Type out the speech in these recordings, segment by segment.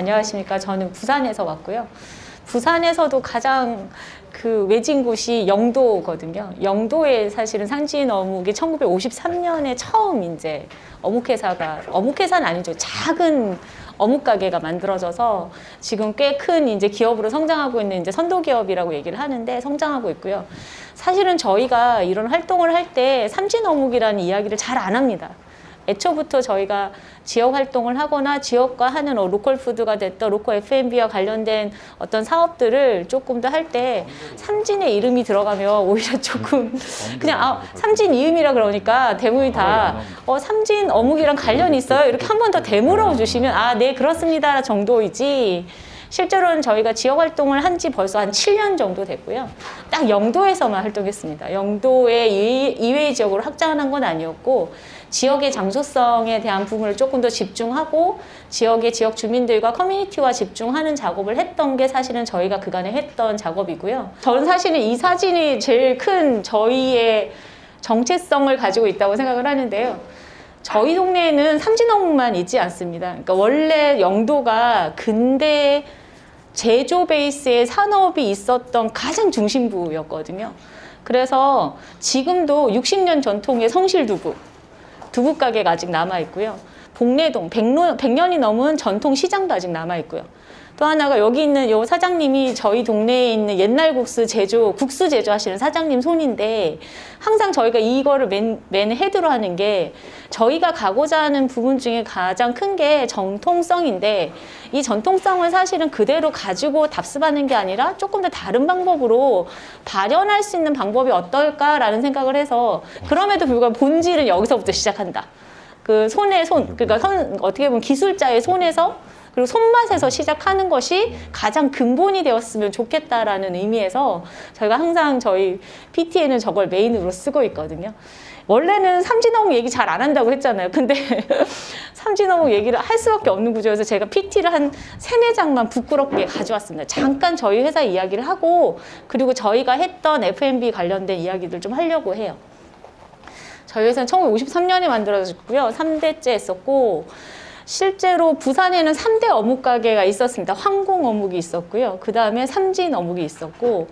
안녕하십니까. 저는 부산에서 왔고요. 부산에서도 가장 그 외진 곳이 영도거든요. 영도에 사실은 상진 어묵이 1953년에 처음 이제 어묵회사는 아니죠. 작은 어묵 가게가 만들어져서 지금 꽤 큰 이제 기업으로 성장하고 있는 이제 선도 기업이라고 얘기를 하는데 성장하고 있고요. 사실은 저희가 이런 활동을 할 때 삼진 어묵이라는 이야기를 잘 안 합니다. 애초부터 저희가 지역 활동을 하거나 지역과 하는 로컬 푸드가 됐던 로컬 F&B와 관련된 어떤 사업들을 조금 더 할 때 삼진의 이름이 들어가면 오히려 조금 그냥 삼진 이음이라 그러니까 대부분이 다 삼진 어묵이랑 관련이 있어요? 이렇게 한 번 더 되물어 주시면 네 그렇습니다 정도이지 실제로는 저희가 지역 활동을 한 지 벌써 한 7년 정도 됐고요. 딱 영도에서만 활동했습니다. 영도의 이외의 지역으로 확장한 건 아니었고 지역의 장소성에 대한 부분을 조금 더 집중하고 지역 주민들과 커뮤니티와 집중하는 작업을 했던 게 사실은 저희가 그간에 했던 작업이고요. 저는 사실은 이 사진이 제일 큰 저희의 정체성을 가지고 있다고 생각을 하는데요. 저희 동네에는 삼진어묵만 있지 않습니다. 그러니까 원래 영도가 근대 제조 베이스의 산업이 있었던 가장 중심부였거든요. 그래서 지금도 60년 전통의 성실두부 가게가 아직 남아있고요. 복내동 100년이 넘은 전통 시장도 아직 남아있고요. 또 하나가 여기 있는 요 사장님이 저희 동네에 있는 옛날 국수 제조하시는 사장님 손인데 항상 저희가 이거를 맨 헤드로 하는 게 저희가 가고자 하는 부분 중에 가장 큰 게 정통성인데 이 정통성을 사실은 그대로 가지고 답습하는 게 아니라 조금 더 다른 방법으로 발현할 수 있는 방법이 어떨까라는 생각을 해서 그럼에도 불구하고 본질은 여기서부터 시작한다. 그 그러니까 어떻게 보면 기술자의 손에서 그리고 손맛에서 시작하는 것이 가장 근본이 되었으면 좋겠다라는 의미에서 저희가 항상 저희 PT에는 저걸 메인으로 쓰고 있거든요. 원래는 삼진어묵 얘기 잘 안 한다고 했잖아요. 근데 삼진어묵 얘기를 할 수밖에 없는 구조여서 제가 PT를 한 3-4장만 부끄럽게 가져왔습니다. 잠깐 저희 회사 이야기를 하고 그리고 저희가 했던 F&B 관련된 이야기들 좀 하려고 해요. 저희 회사는 1953년에 만들어졌고요. 3대째 했었고 실제로 부산에는 3대 어묵 가게가 있었습니다. 황공 어묵이 있었고요. 그 다음에 삼진 어묵이 있었고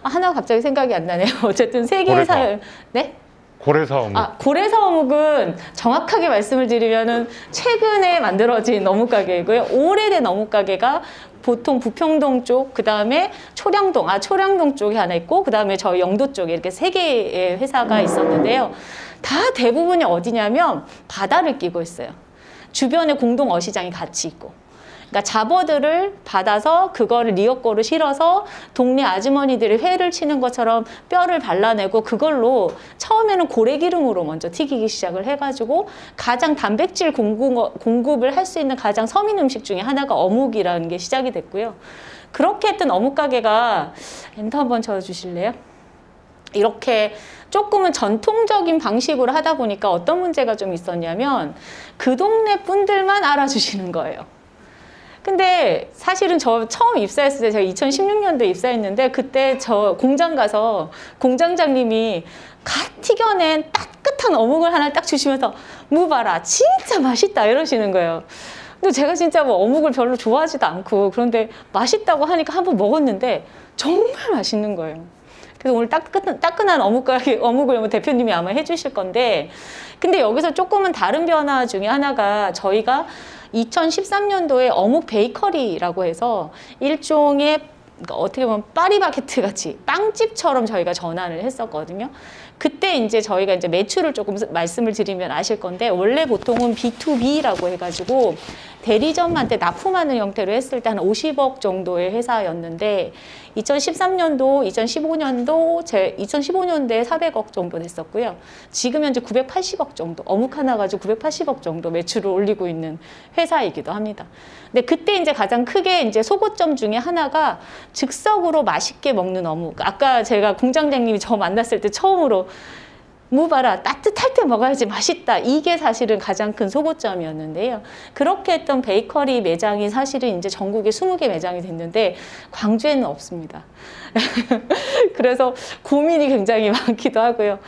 하나가 갑자기 생각이 안 나네요. 어쨌든 세 개의 네? 고래사 어묵. 고래사 어묵은 정확하게 말씀을 드리면은 최근에 만들어진 어묵 가게이고요. 오래된 어묵 가게가 보통 부평동 쪽, 그 다음에 초량동 쪽에 하나 있고, 그 다음에 저희 영도 쪽에 이렇게 3개의 회사가 있었는데요. 다 대부분이 어디냐면 바다를 끼고 있어요. 주변에 공동 어시장이 같이 있고. 그러니까 잡어들을 받아서 그거를 리어거로 실어서 동네 아주머니들이 회를 치는 것처럼 뼈를 발라내고 그걸로 처음에는 고래기름으로 먼저 튀기기 시작을 해가지고 가장 단백질 공급을 할 수 있는 가장 서민 음식 중에 하나가 어묵이라는 게 시작이 됐고요. 그렇게 했던 어묵 가게가 엔터 한번 쳐주실래요? 이렇게 조금은 전통적인 방식으로 하다 보니까 어떤 문제가 좀 있었냐면 그 동네 분들만 알아주시는 거예요. 근데 사실은 저 처음 입사했을 때 제가 2016년도에 입사했는데 그때 저 공장 가서 공장장님이 갓 튀겨낸 따뜻한 어묵을 하나 딱 주시면서 무 봐라 진짜 맛있다 이러시는 거예요. 근데 제가 진짜 뭐 어묵을 별로 좋아하지도 않고 그런데 맛있다고 하니까 한번 먹었는데 정말 맛있는 거예요. 그래서 오늘 따끈한 어묵을 대표님이 아마 해주실 건데 근데 여기서 조금은 다른 변화 중에 하나가 저희가 2013년도에 어묵 베이커리라고 해서 일종의 어떻게 보면 파리바게트 같이 빵집처럼 저희가 전환을 했었거든요. 그때 이제 저희가 이제 매출을 조금 말씀을 드리면 아실 건데 원래 보통은 B2B라고 해가지고 대리점한테 납품하는 형태로 했을 때 한 50억 정도의 회사였는데 2013년도, 2015년도에 400억 정도 됐었고요. 지금 현재 980억 정도, 어묵 하나 가지고 980억 정도 매출을 올리고 있는 회사이기도 합니다. 근데 그때 이제 가장 크게 이제 소고점 중에 하나가 즉석으로 맛있게 먹는 어묵. 아까 제가 공장장님이 저 만났을 때 처음으로 무 봐라 따뜻할 때 먹어야지 맛있다. 이게 사실은 가장 큰 소고점이었는데요. 그렇게 했던 베이커리 매장이 사실은 이제 전국에 20개 매장이 됐는데 광주에는 없습니다. 그래서 고민이 굉장히 많기도 하고요.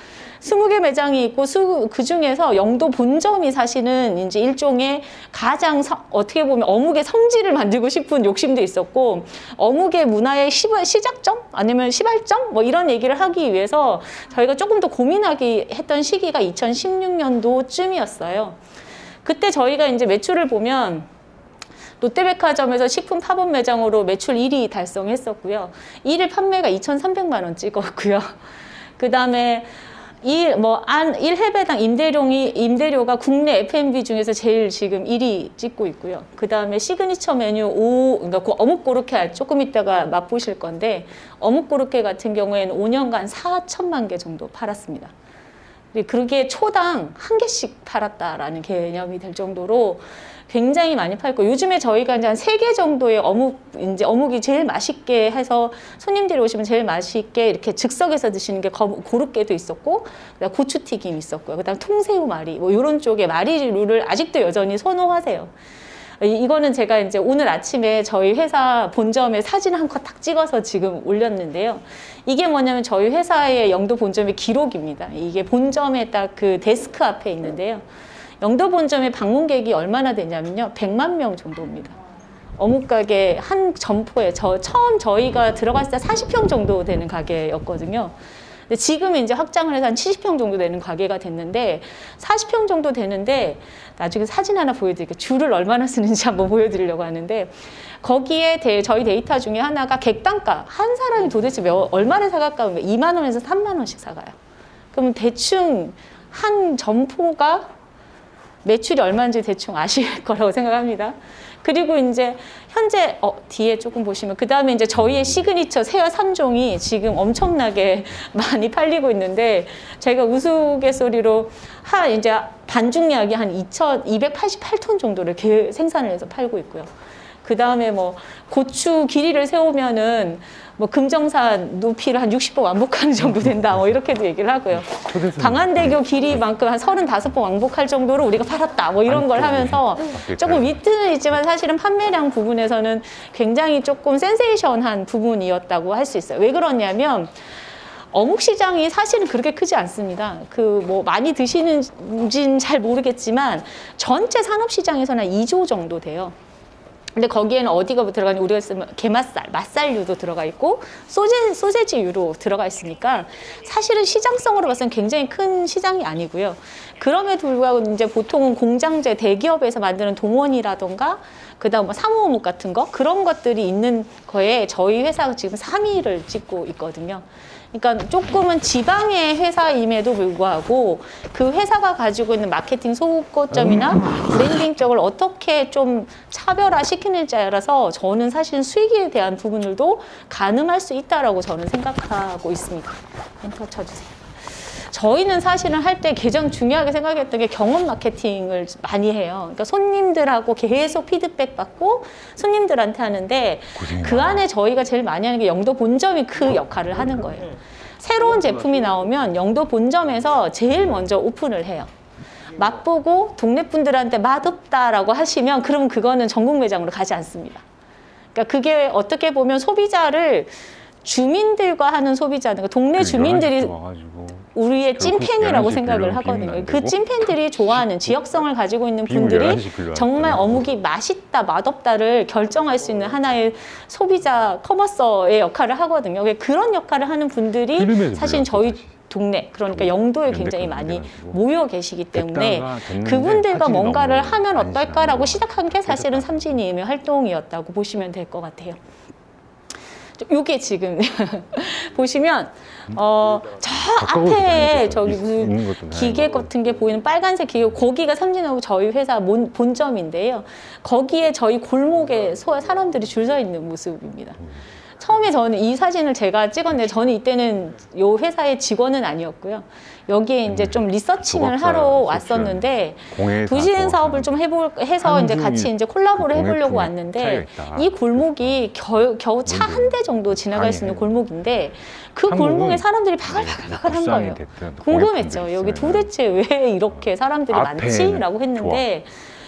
20개 매장이 있고 그 중에서 영도 본점이 사실은 이제 일종의 가장 어떻게 보면 어묵의 성지를 만들고 싶은 욕심도 있었고 어묵의 문화의 시작점 아니면 시발점 뭐 이런 얘기를 하기 위해서 저희가 조금 더 고민하기 했던 시기가 2016년도쯤이었어요. 그때 저희가 이제 매출을 보면 롯데백화점에서 식품 팝업 매장으로 매출 1위 달성했었고요. 1일 판매가 2,300만 원 찍었고요. 그 다음에 1회배당 임대료가 국내 F&B 중에서 제일 지금 1위 찍고 있고요. 그 다음에 시그니처 메뉴 그러니까 그 어묵 고로케 조금 있다가 맛보실 건데 어묵 고로케 같은 경우에는 5년간 4천만 개 정도 팔았습니다. 그게 초당 한 개씩 팔았다라는 개념이 될 정도로 굉장히 많이 팔고 요즘에 저희가 이제 한 3개 정도의 어묵이 제일 맛있게 해서 손님들이 오시면 제일 맛있게 이렇게 즉석에서 드시는 게 고로케도 있었고 그다음 고추튀김 있었고요. 그다음 통새우 마리 뭐 이런 쪽의 마리류를 아직도 여전히 선호하세요. 이거는 제가 이제 오늘 아침에 저희 회사 본점에 사진 한 컷 딱 찍어서 지금 올렸는데요. 이게 뭐냐면 저희 회사의 영도 본점의 기록입니다. 이게 본점에 딱 그 데스크 앞에 있는데요. 영도 본점의 방문객이 얼마나 되냐면요. 100만 명 정도입니다. 어묵가게 한 점포에 처음 저희가 들어갔을 때 40평 정도 되는 가게였거든요. 근데 지금 이제 확장을 해서 한 70평 정도 되는 가게가 됐는데 40평 정도 되는데 나중에 사진 하나 보여드릴게요. 줄을 얼마나 쓰는지 한번 보여드리려고 하는데 거기에 저희 데이터 중에 하나가 객단가 한 사람이 도대체 얼마나 사갈까? 2만 원에서 3만 원씩 사가요. 그럼 대충 한 점포가 매출이 얼마인지 대충 아실 거라고 생각합니다. 그리고 이제 현재 뒤에 조금 보시면 그 다음에 이제 저희의 시그니처 새우 3종이 지금 엄청나게 많이 팔리고 있는데 제가 우스갯소리로 이제 반죽량이 한 288톤 정도를 생산을 해서 팔고 있고요. 그 다음에 뭐 고추 길이를 세우면은 뭐 금정산 높이를 한 60번 왕복하는 정도 된다. 뭐 이렇게도 얘기를 하고요. 강한대교 길이만큼 한 35번 왕복할 정도로 우리가 팔았다. 뭐 이런 걸 하면서 조금 위트는 있지만 사실은 판매량 부분에서는 굉장히 조금 센세이션한 부분이었다고 할 수 있어요. 왜 그러냐면 어묵 시장이 사실은 그렇게 크지 않습니다. 뭐 많이 드시는지는 잘 모르겠지만 전체 산업 시장에서는 2조 정도 돼요. 근데 거기에는 어디가 들어가니 우리가 쓰면 게맛살, 맛살류도 들어가 있고 소세지류로 들어가 있으니까 사실은 시장성으로 봤을 때 굉장히 큰 시장이 아니고요. 그럼에도 불구하고 이제 보통은 공장제 대기업에서 만드는 동원이라던가 그다음 뭐 사무어묵 같은 거 그런 것들이 있는 거에 저희 회사가 지금 3위를 찍고 있거든요. 그러니까 조금은 지방의 회사임에도 불구하고 그 회사가 가지고 있는 마케팅 소거점이나 브랜딩 쪽을 어떻게 좀 차별화시키는지에 따라서 저는 사실 수익에 대한 부분들도 가늠할 수 있다라고 저는 생각하고 있습니다. 엔터 쳐주세요. 저희는 사실은 할 때 가장 중요하게 생각했던 게 경험 마케팅을 많이 해요. 그러니까 손님들하고 계속 피드백 받고 손님들한테 하는데 그 안에 저희가 제일 많이 하는 게 영도 본점이 그 역할을 하는 거예요. 새로운 제품이 나오면 영도 본점에서 제일 먼저 오픈을 해요. 맛보고 동네 분들한테 맛없다라고 하시면 그러면 그거는 전국 매장으로 가지 않습니다. 그러니까 그게 어떻게 보면 소비자를 주민들과 하는 소비자는 그러니까 동네 주민들이 우리의 찐팬이라고 생각을 하거든요. 그 찐팬들이 좋아하는 지역성을 가지고 있는 분들이 정말 어묵이 맛있다, 맛없다를 결정할 수 있는 하나의 소비자 커머서의 역할을 하거든요. 그런 역할을 하는 분들이 사실 저희 동네, 그러니까 영도에 굉장히 많이 모여 계시기 때문에 그분들과 뭔가를 하면 어떨까라고 시작한 게 사실은 삼진이의 활동이었다고 보시면 될 것 같아요. 요게 지금 보시면 저 앞에 저기 무슨 기계 같은 게 보이는 빨간색 기계 거기가 삼진하고 저희 회사 본점인데요. 거기에 저희 골목에 사람들이 줄 서 있는 모습입니다. 처음에 저는 이 사진을 제가 찍었는데 저는 이때는 요 회사의 직원은 아니었고요. 여기에 이제 좀 리서칭을 하러 왔었는데 부진 사업을 좀 해서 이제 같이 이제 콜라보를 해보려고 왔는데 이 골목이 겨우 차 한 대 정도 지나갈 수 있는 골목인데 그 골목에 사람들이 바글바글한 거예요. 궁금했죠. 여기 도대체 왜 이렇게 사람들이 많지? 라고 했는데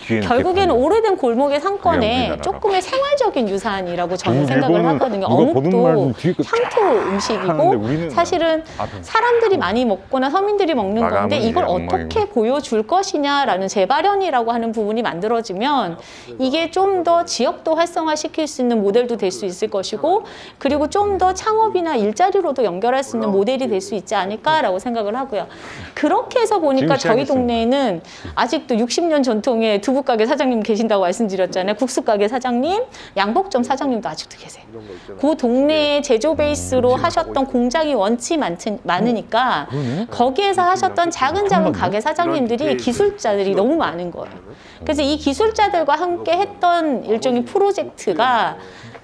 결국에는 오래된 골목의 그게 상권에 우리나라라. 조금의 생활적인 유산이라고 저는 지금 생각을 일본은 하거든요. 누가 보는 말은 어묵도 뒤에 그 향토 하는데 음식이고 우리는 사실은 앞에 사람들이 많이 먹거나 서민들이 먹는 건데 마감은 이걸 이제 어떻게 엉망이고. 보여줄 것이냐라는 재발현이라고 하는 부분이 만들어지면 이게 좀 더 지역도 활성화시킬 수 있는 모델도 될 수 있을 것이고 그리고 좀 더 창업이나 일자리로도 연결할 수 있는 모델이 될 수 있지 않을까라고 생각을 하고요. 그렇게 해서 보니까 지금 저희 시작했습니다. 동네에는 아직도 60년 전통의 두부가게 사장님 계신다고 말씀드렸잖아요. 국수가게 사장님, 양복점 사장님도 아직도 계세요. 그 동네에 제조 베이스로 하셨던 공장이 원치 많으니까 그러네. 거기에서 하셨던 작은 가게 사장님들이 기술자들이 너무 많은 거예요. 그래서 이 기술자들과 함께 했던 일종의 프로젝트가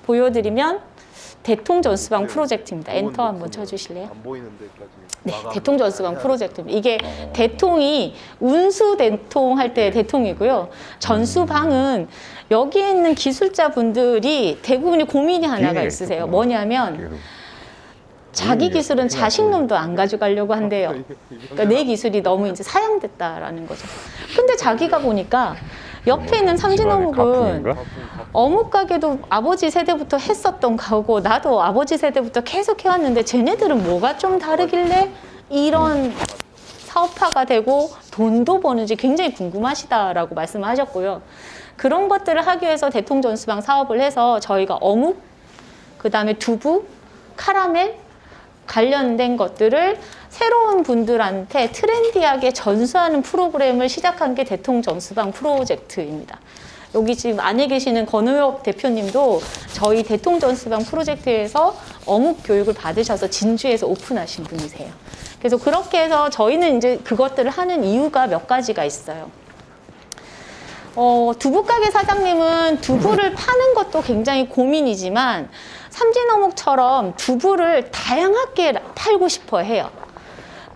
보여드리면 대통전수방 프로젝트입니다. 엔터 한번 쳐주실래요? 안 보이는 데까지. 네, 대통전수방 프로젝트입니다. 이게 대통이 운수 대통 할 때 대통이고요. 전수방은 여기에 있는 기술자분들이 대부분이 고민이 하나가 뒤에 있으세요. 있구나. 뭐냐면 자기 기술은 자식 놈도 안 가져가려고 한대요. 그러니까 내 기술이 너무 이제 사양됐다라는 거죠. 근데 자기가 보니까 옆에 있는 삼진어묵은 가풍인가? 어묵 가게도 아버지 세대부터 했었던 거고 나도 아버지 세대부터 계속 해왔는데 쟤네들은 뭐가 좀 다르길래 이런 사업화가 되고 돈도 버는지 굉장히 궁금하시다라고 말씀하셨고요. 그런 것들을 하기 위해서 대통전수방 사업을 해서 저희가 어묵, 그 다음에 두부, 카라멜 관련된 것들을 새로운 분들한테 트렌디하게 전수하는 프로그램을 시작한 게 대통전수방 프로젝트입니다. 여기 지금 안에 계시는 권우엽 대표님도 저희 대통전수방 프로젝트에서 어묵 교육을 받으셔서 진주에서 오픈하신 분이세요. 그래서 그렇게 해서 저희는 이제 그것들을 하는 이유가 몇 가지가 있어요. 두부가게 사장님은 두부를 파는 것도 굉장히 고민이지만 삼진어묵처럼 두부를 다양하게 팔고 싶어 해요.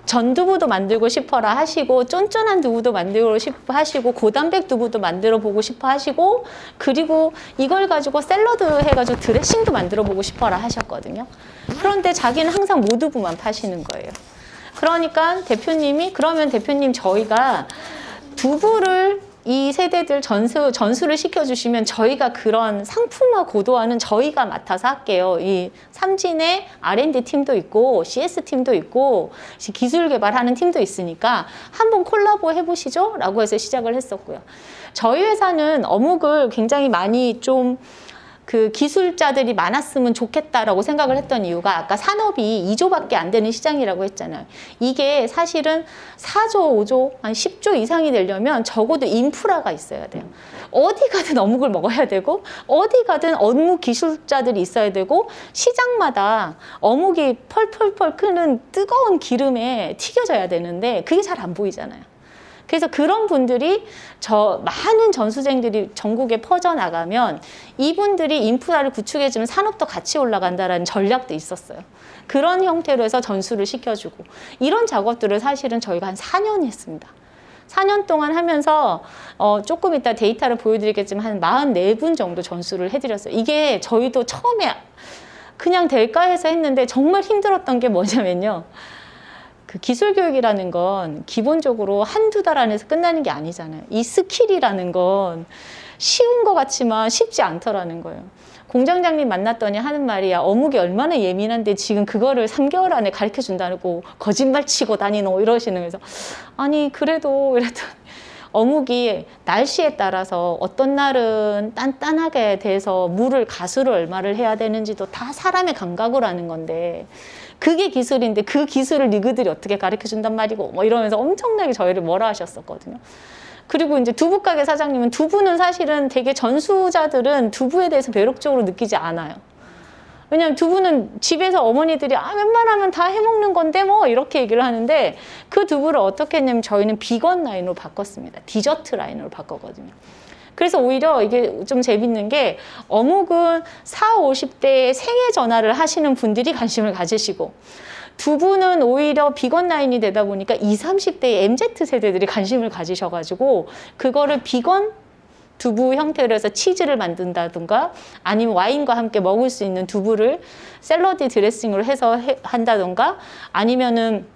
전두부도 만들고 싶어라 하시고 쫀쫀한 두부도 만들고 싶어 하시고 고단백 두부도 만들어 보고 싶어 하시고 그리고 이걸 가지고 샐러드 해가지고 드레싱도 만들어 보고 싶어라 하셨거든요. 그런데 자기는 항상 모두부만 파시는 거예요. 그러니까 대표님이 그러면 대표님 저희가 두부를 이 세대들 전수를 시켜주시면 저희가 그런 상품화 고도화는 저희가 맡아서 할게요. 이 삼진의 R&D 팀도 있고 CS 팀도 있고 기술 개발하는 팀도 있으니까 한번 콜라보 해보시죠 라고 해서 시작을 했었고요. 저희 회사는 어묵을 굉장히 많이 좀 그 기술자들이 많았으면 좋겠다라고 생각을 했던 이유가 아까 산업이 2조밖에 안 되는 시장이라고 했잖아요. 이게 사실은 4조, 5조, 한 10조 이상이 되려면 적어도 인프라가 있어야 돼요. 어디 가든 어묵을 먹어야 되고 어디 가든 어묵 기술자들이 있어야 되고 시장마다 어묵이 펄펄펄 끓는 뜨거운 기름에 튀겨져야 되는데 그게 잘 안 보이잖아요. 그래서 그런 분들이 많은 전수쟁들이 전국에 퍼져나가면 이분들이 인프라를 구축해주면 산업도 같이 올라간다라는 전략도 있었어요. 그런 형태로 해서 전수를 시켜주고 이런 작업들을 사실은 저희가 한 4년 했습니다. 4년 동안 하면서 조금 이따 데이터를 보여드리겠지만 한 44분 정도 전수를 해드렸어요. 이게 저희도 처음에 그냥 될까 해서 했는데 정말 힘들었던 게 뭐냐면요. 그 기술 교육이라는 건 기본적으로 한두 달 안에서 끝나는 게 아니잖아요. 이 스킬이라는 건 쉬운 것 같지만 쉽지 않더라는 거예요. 공장장님 만났더니 하는 말이야. 어묵이 얼마나 예민한데 지금 그거를 3개월 안에 가르쳐 준다고 거짓말 치고 다니노 이러시는 거예요. 아니 그래도 이랬더니 어묵이 날씨에 따라서 어떤 날은 단단하게 돼서 물을 가수를 얼마를 해야 되는지도 다 사람의 감각으로 하는 건데 그게 기술인데 그 기술을 니그들이 어떻게 가르쳐 준단 말이고 뭐 이러면서 엄청나게 저희를 뭐라 하셨었거든요. 그리고 이제 두부가게 사장님은 두부는 사실은 되게 전수자들은 두부에 대해서 매력적으로 느끼지 않아요. 왜냐하면 두부는 집에서 어머니들이 웬만하면 다 해먹는 건데 뭐 이렇게 얘기를 하는데 그 두부를 어떻게 했냐면 저희는 비건 라인으로 바꿨습니다. 디저트 라인으로 바꿨거든요. 그래서 오히려 이게 좀 재밌는 게 어묵은 40, 50대에 생애 전화를 하시는 분들이 관심을 가지시고 두부는 오히려 비건 라인이 되다 보니까 20, 30대의 MZ 세대들이 관심을 가지셔가지고 그거를 비건 두부 형태로 해서 치즈를 만든다든가 아니면 와인과 함께 먹을 수 있는 두부를 샐러드 드레싱으로 해서 한다든가 아니면은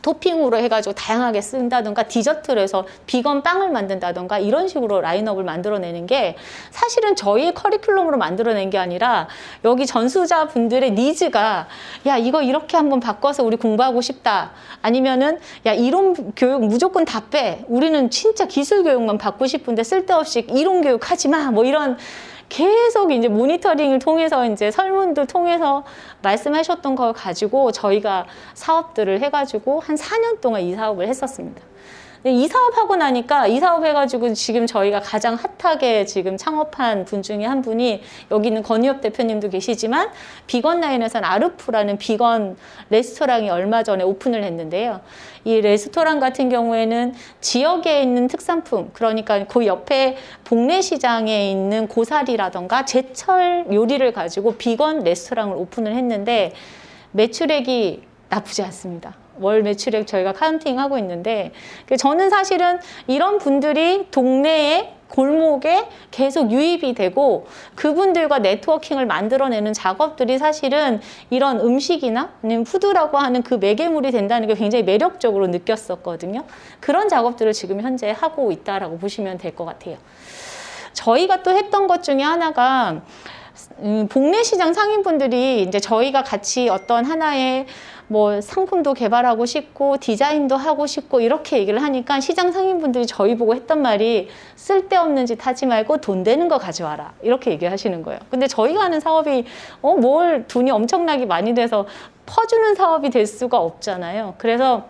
토핑으로 해가지고 다양하게 쓴다던가 디저트로 해서 비건 빵을 만든다던가 이런 식으로 라인업을 만들어내는 게 사실은 저희의 커리큘럼으로 만들어낸 게 아니라 여기 전수자분들의 니즈가 야 이거 이렇게 한번 바꿔서 우리 공부하고 싶다 아니면은 야 이론 교육 무조건 다 빼 우리는 진짜 기술 교육만 받고 싶은데 쓸데없이 이론 교육 하지 마 뭐 이런 계속 이제 모니터링을 통해서 이제 설문들 통해서 말씀하셨던 걸 가지고 저희가 사업들을 해가지고 한 4년 동안 이 사업을 했었습니다. 이 사업하고 나니까 이 사업 해가지고 지금 저희가 가장 핫하게 지금 창업한 분 중에 한 분이 여기 있는 건희엽 대표님도 계시지만 비건 라인에서는 아르프라는 비건 레스토랑이 얼마 전에 오픈을 했는데요. 이 레스토랑 같은 경우에는 지역에 있는 특산품 그러니까 그 옆에 복례 시장에 있는 고사리라던가 제철 요리를 가지고 비건 레스토랑을 오픈을 했는데 매출액이 나쁘지 않습니다. 월 매출액 저희가 카운팅하고 있는데 저는 사실은 이런 분들이 동네에 골목에 계속 유입이 되고 그분들과 네트워킹을 만들어내는 작업들이 사실은 이런 음식이나 아니면 푸드라고 하는 그 매개물이 된다는 게 굉장히 매력적으로 느꼈었거든요. 그런 작업들을 지금 현재 하고 있다라고 보시면 될 것 같아요. 저희가 또 했던 것 중에 하나가 복례시장 상인분들이 이제 저희가 같이 어떤 하나의 뭐 상품도 개발하고 싶고 디자인도 하고 싶고 이렇게 얘기를 하니까 시장 상인분들이 저희 보고 했던 말이 쓸데없는 짓 하지 말고 돈 되는 거 가져와라 이렇게 얘기하시는 거예요. 근데 저희가 하는 사업이 뭘 돈이 엄청나게 많이 돼서 퍼주는 사업이 될 수가 없잖아요. 그래서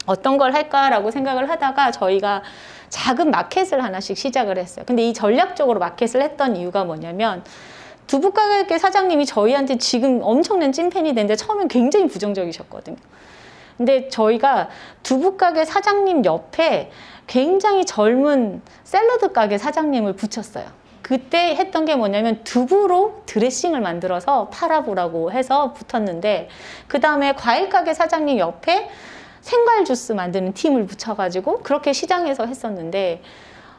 어떤 걸 할까라고 생각을 하다가 저희가 작은 마켓을 하나씩 시작을 했어요. 근데 이 전략적으로 마켓을 했던 이유가 뭐냐면 두부가게 사장님이 저희한테 지금 엄청난 찐팬이 됐는데 처음엔 굉장히 부정적이셨거든요. 근데 저희가 두부가게 사장님 옆에 굉장히 젊은 샐러드 가게 사장님을 붙였어요. 그때 했던 게 뭐냐면 두부로 드레싱을 만들어서 팔아보라고 해서 붙었는데 그 다음에 과일 가게 사장님 옆에 생과일 주스 만드는 팀을 붙여가지고 그렇게 시장에서 했었는데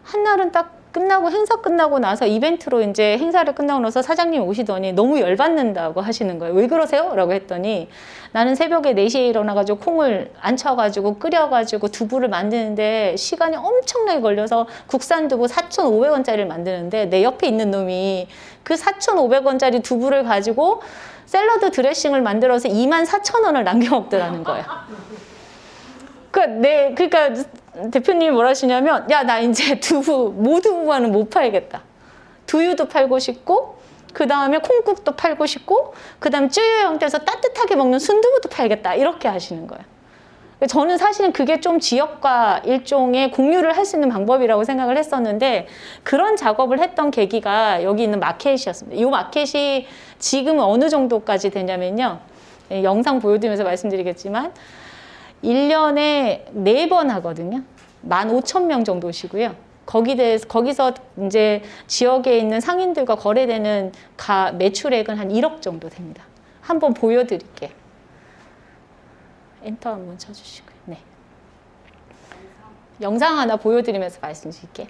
한날은 딱 끝나고 행사 끝나고 나서 이벤트로 이제 행사를 끝나고 나서 사장님이 오시더니 너무 열받는다고 하시는 거예요. 왜 그러세요? 라고 했더니 나는 새벽에 4시에 일어나가지고 콩을 안 쳐가지고 끓여가지고 두부를 만드는데 시간이 엄청나게 걸려서 국산 두부 4,500원짜리를 만드는데 내 옆에 있는 놈이 그 4,500원짜리 두부를 가지고 샐러드 드레싱을 만들어서 24,000원을 남겨 먹더라는 거예요. 그러니까 대표님이 뭐라 하시냐면 야 나 이제 모두부와는 못 팔겠다. 두유도 팔고 싶고 그 다음에 콩국도 팔고 싶고 그 다음 쯔유 형태에서 따뜻하게 먹는 순두부도 팔겠다 이렇게 하시는 거예요. 저는 사실은 그게 좀 지역과 일종의 공유를 할 수 있는 방법이라고 생각을 했었는데 그런 작업을 했던 계기가 여기 있는 마켓이었습니다. 이 마켓이 지금 어느 정도까지 되냐면요. 영상 보여드리면서 말씀드리겠지만 1년에 4번 하거든요. 15,000명 정도 오시고요. 거기서 이제 지역에 있는 상인들과 거래되는 매출액은 한 1억 정도 됩니다. 한번 보여드릴게요. 엔터 한번 쳐주시고요. 네. 영상 하나 보여드리면서 말씀드릴게요.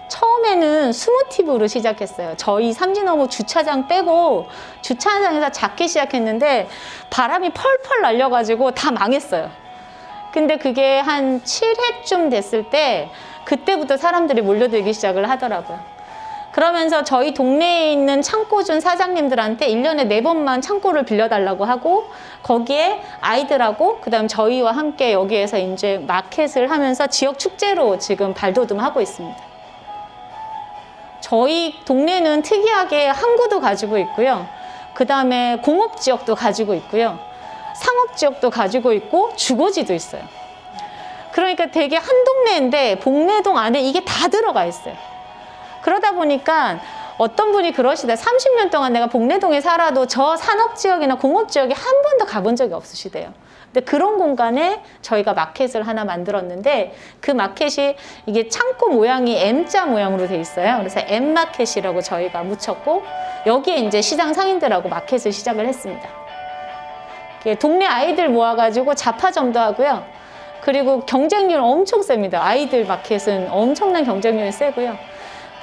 처음에는 스무티브로 시작했어요. 저희 삼진어묵 주차장 빼고 주차장에서 작게 시작했는데 바람이 펄펄 날려가지고 다 망했어요. 근데 그게 한 7회쯤 됐을 때 그때부터 사람들이 몰려들기 시작을 하더라고요. 그러면서 저희 동네에 있는 창고준 사장님들한테 1년에 4번만 창고를 빌려달라고 하고 거기에 아이들하고 그다음 저희와 함께 여기에서 이제 마켓을 하면서 지역 축제로 지금 발돋움하고 있습니다. 저희 동네는 특이하게 항구도 가지고 있고요. 그 다음에 공업지역도 가지고 있고요. 상업지역도 가지고 있고 주거지도 있어요. 그러니까 되게 한 동네인데 복내동 안에 이게 다 들어가 있어요. 그러다 보니까 어떤 분이 그러시다. 30년 동안 내가 복내동에 살아도 저 산업지역이나 공업지역에 한 번도 가본 적이 없으시대요. 근데 그런 공간에 저희가 마켓을 하나 만들었는데 그 마켓이 이게 창고 모양이 M자 모양으로 돼 있어요. 그래서 M마켓이라고 저희가 묻혔고 여기에 이제 시장 상인들하고 마켓을 시작을 했습니다. 동네 아이들 모아가지고 잡화점도 하고요. 그리고 경쟁률 엄청 셉니다. 아이들 마켓은 엄청난 경쟁률이 세고요.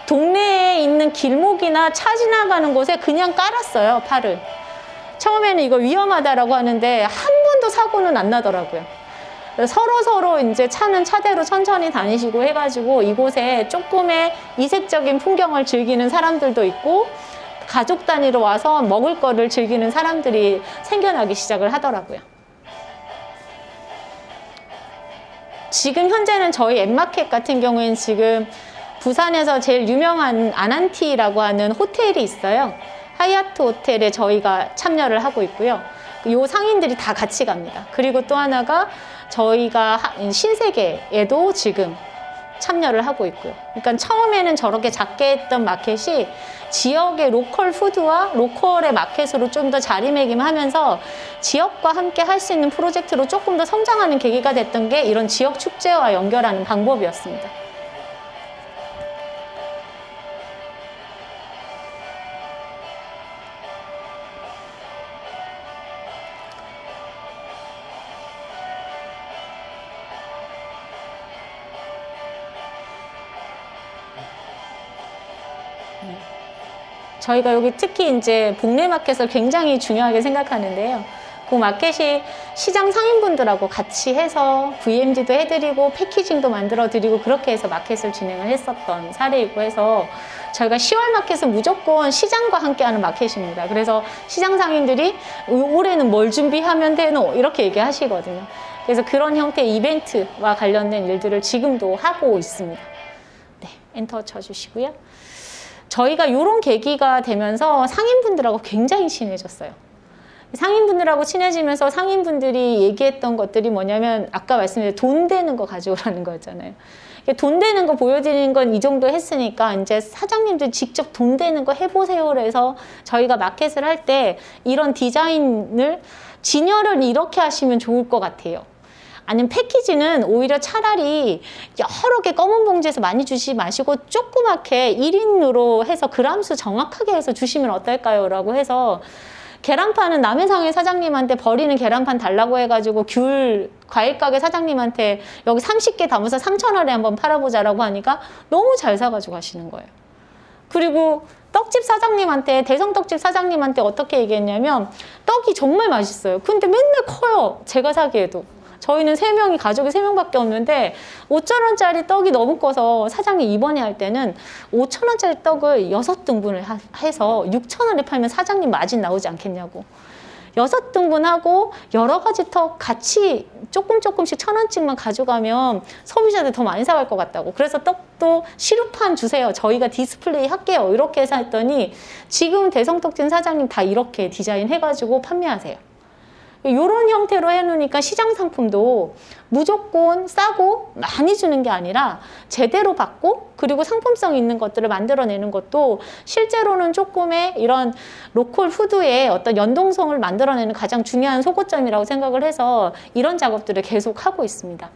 동네에 있는 길목이나 차 지나가는 곳에 그냥 깔았어요, 팔을. 처음에는 이거 위험하다라고 하는데 한 번도 사고는 안 나더라고요. 서로 이제 차는 차대로 천천히 다니시고 해가지고 이곳에 조금의 이색적인 풍경을 즐기는 사람들도 있고 가족 단위로 와서 먹을 거를 즐기는 사람들이 생겨나기 시작을 하더라고요. 지금 현재는 저희 엠마켓 같은 경우에는 지금 부산에서 제일 유명한 아난티라고 하는 호텔이 있어요. 하얏트 호텔에 저희가 참여를 하고 있고요. 요 상인들이 다 같이 갑니다. 그리고 또 하나가 저희가 신세계에도 지금 참여를 하고 있고요. 그러니까 처음에는 저렇게 작게 했던 마켓이 지역의 로컬 푸드와 로컬의 마켓으로 좀 더 자리매김하면서 지역과 함께 할 수 있는 프로젝트로 조금 더 성장하는 계기가 됐던 게 이런 지역 축제와 연결하는 방법이었습니다. 저희가 여기 특히 이제 복례 마켓을 굉장히 중요하게 생각하는데요. 그 마켓이 시장 상인분들하고 같이 해서 VMD도 해드리고 패키징도 만들어드리고 그렇게 해서 마켓을 진행을 했었던 사례이고 해서 저희가 10월 마켓은 무조건 시장과 함께하는 마켓입니다. 그래서 시장 상인들이 올해는 뭘 준비하면 되노? 이렇게 얘기하시거든요. 그래서 그런 형태의 이벤트와 관련된 일들을 지금도 하고 있습니다. 네, 엔터 쳐주시고요. 저희가 이런 계기가 되면서 상인분들하고 굉장히 친해졌어요. 상인분들하고 친해지면서 상인분들이 얘기했던 것들이 뭐냐면 아까 말씀드린 돈 되는 거 가져오라는 거였잖아요. 돈 되는 거 보여드리는 건 이 정도 했으니까 이제 사장님들 직접 돈 되는 거 해보세요. 그래서 저희가 마켓을 할 때 이런 디자인을 진열을 이렇게 하시면 좋을 것 같아요. 아니면 패키지는 오히려 차라리 여러 개 검은 봉지에서 많이 주시지 마시고 조그맣게 1인으로 해서 그람수 정확하게 해서 주시면 어떨까요? 라고 해서 계란판은 남해상의 사장님한테 버리는 계란판 달라고 해가지고 귤 과일 가게 사장님한테 여기 30개 담아서 3,000원에 한번 팔아보자라고 하니까 너무 잘 사가지고 가시는 거예요. 그리고 떡집 사장님한테, 대성떡집 사장님한테 어떻게 얘기했냐면 떡이 정말 맛있어요. 근데 맨날 커요. 제가 사기에도. 저희는 3명이, 가족이 3명밖에 없는데 5,000원짜리 떡이 너무 커서 사장님 이번에 할 때는 5,000원짜리 떡을 6등분을 해서 6,000원에 팔면 사장님 마진 나오지 않겠냐고. 6등분하고 여러 가지 떡 같이 조금씩 1,000원씩만 가져가면 소비자들 더 많이 사갈 것 같다고. 그래서 떡도 시루판 주세요. 저희가 디스플레이 할게요. 이렇게 해서 했더니 지금 대성떡집 사장님 다 이렇게 디자인해가지고 판매하세요. 이런 형태로 해놓으니까 시장 상품도 무조건 싸고 많이 주는 게 아니라 제대로 받고 그리고 상품성 있는 것들을 만들어내는 것도 실제로는 조금의 이런 로컬 푸드의 어떤 연동성을 만들어내는 가장 중요한 소거점이라고 생각을 해서 이런 작업들을 계속 하고 있습니다.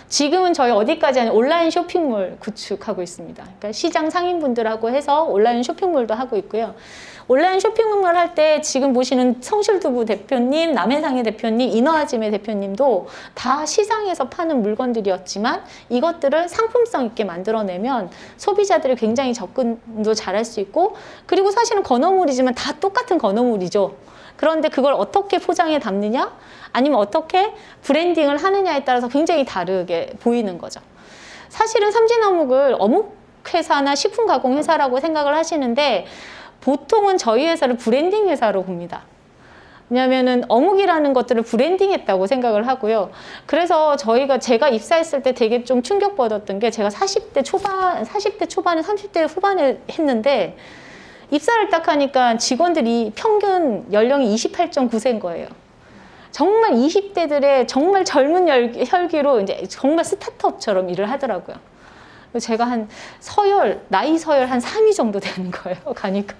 지금은 저희 어디까지 하냐 온라인 쇼핑몰 구축하고 있습니다. 그러니까 시장 상인분들하고 해서 온라인 쇼핑몰도 하고 있고요. 온라인 쇼핑몰 할 때 지금 보시는 성실두부 대표님, 남해상의 대표님, 인어아짐의 대표님도 다 시장에서 파는 물건들이었지만 이것들을 상품성 있게 만들어내면 소비자들이 굉장히 접근도 잘할 수 있고 그리고 사실은 건어물이지만 다 똑같은 건어물이죠. 그런데 그걸 어떻게 포장해 담느냐 아니면 어떻게 브랜딩을 하느냐에 따라서 굉장히 다르게 보이는 거죠. 사실은 삼진어묵을 어묵회사나 식품가공회사라고 생각을 하시는데 보통은 저희 회사를 브랜딩 회사로 봅니다. 왜냐하면은 어묵이라는 것들을 브랜딩했다고 생각을 하고요. 그래서 제가 입사했을 때 되게 좀 충격받았던 게 제가 40대 초반에 30대 후반에 했는데 입사를 딱 하니까 직원들이 평균 연령이 28.9세인 거예요. 정말 20대들의 정말 젊은 혈기로 이제 정말 스타트업처럼 일을 하더라고요. 제가 나이 서열 한 3위 정도 되는 거예요, 가니까.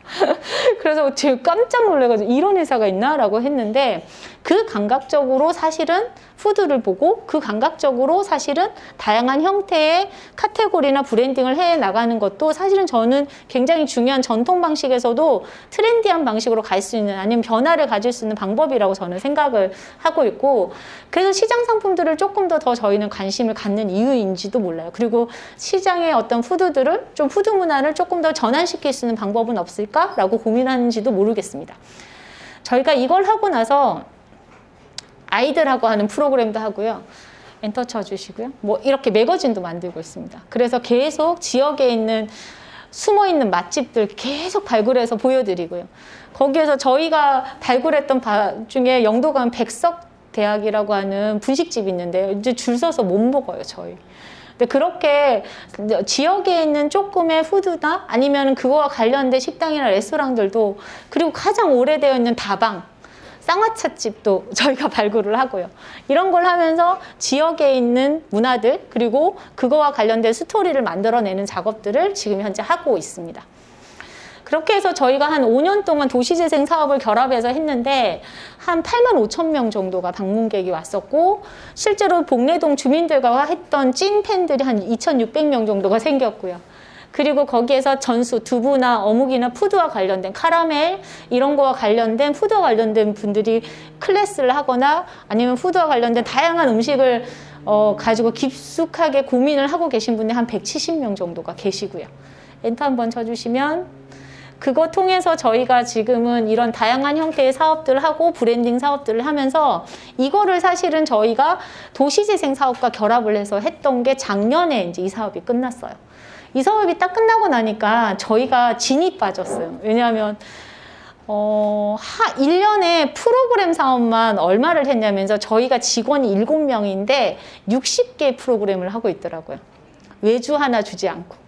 그래서 제가 깜짝 놀라가지고 이런 회사가 있나라고 했는데 그 감각적으로 사실은 푸드를 보고 그 감각적으로 사실은 다양한 형태의 카테고리나 브랜딩을 해 나가는 것도 사실은 저는 굉장히 중요한 전통 방식에서도 트렌디한 방식으로 갈 수 있는 아니면 변화를 가질 수 있는 방법이라고 저는 생각을 하고 있고 그래서 시장 상품들을 조금 더 저희는 관심을 갖는 이유인지도 몰라요. 그리고 시장의 어떤 푸드들을 좀 푸드 문화를 조금 더 전환시킬 수 있는 방법은 없을까라고 고민하는지도 모르겠습니다. 저희가 이걸 하고 나서 아이들하고 하는 프로그램도 하고요. 엔터 쳐주시고요. 뭐 이렇게 매거진도 만들고 있습니다. 그래서 계속 지역에 있는 숨어있는 맛집들 계속 발굴해서 보여드리고요. 거기에서 저희가 발굴했던 중에 영도 가면 백석대학이라고 하는 분식집이 있는데요. 이제 줄 서서 못 먹어요, 저희. 근데 그렇게 지역에 있는 조금의 푸드나 아니면 그거와 관련된 식당이나 레스토랑들도, 그리고 가장 오래되어 있는 다방, 쌍화차집도 저희가 발굴을 하고요. 이런 걸 하면서 지역에 있는 문화들, 그리고 그거와 관련된 스토리를 만들어내는 작업들을 지금 현재 하고 있습니다. 그렇게 해서 저희가 한 5년 동안 도시재생 사업을 결합해서 했는데 한 8만 5천 명 정도가 방문객이 왔었고, 실제로 복례동 주민들과 했던 찐팬들이 한 2,600명 정도가 생겼고요. 그리고 거기에서 전수, 두부나 어묵이나 푸드와 관련된 카라멜 이런 거와 관련된 푸드와 관련된 분들이 클래스를 하거나 아니면 푸드와 관련된 다양한 음식을 가지고 깊숙하게 고민을 하고 계신 분이 한 170명 정도가 계시고요. 엔터 한번 쳐주시면 그거 통해서 저희가 지금은 이런 다양한 형태의 사업들을 하고 브랜딩 사업들을 하면서 이거를 사실은 저희가 도시재생 사업과 결합을 해서 했던 게 작년에 이제 이 사업이 끝났어요. 이 사업이 딱 끝나고 나니까 저희가 진이 빠졌어요. 왜냐하면 1년에 프로그램 사업만 얼마를 했냐면서 저희가 직원이 7명인데 60개 프로그램을 하고 있더라고요. 외주 하나 주지 않고.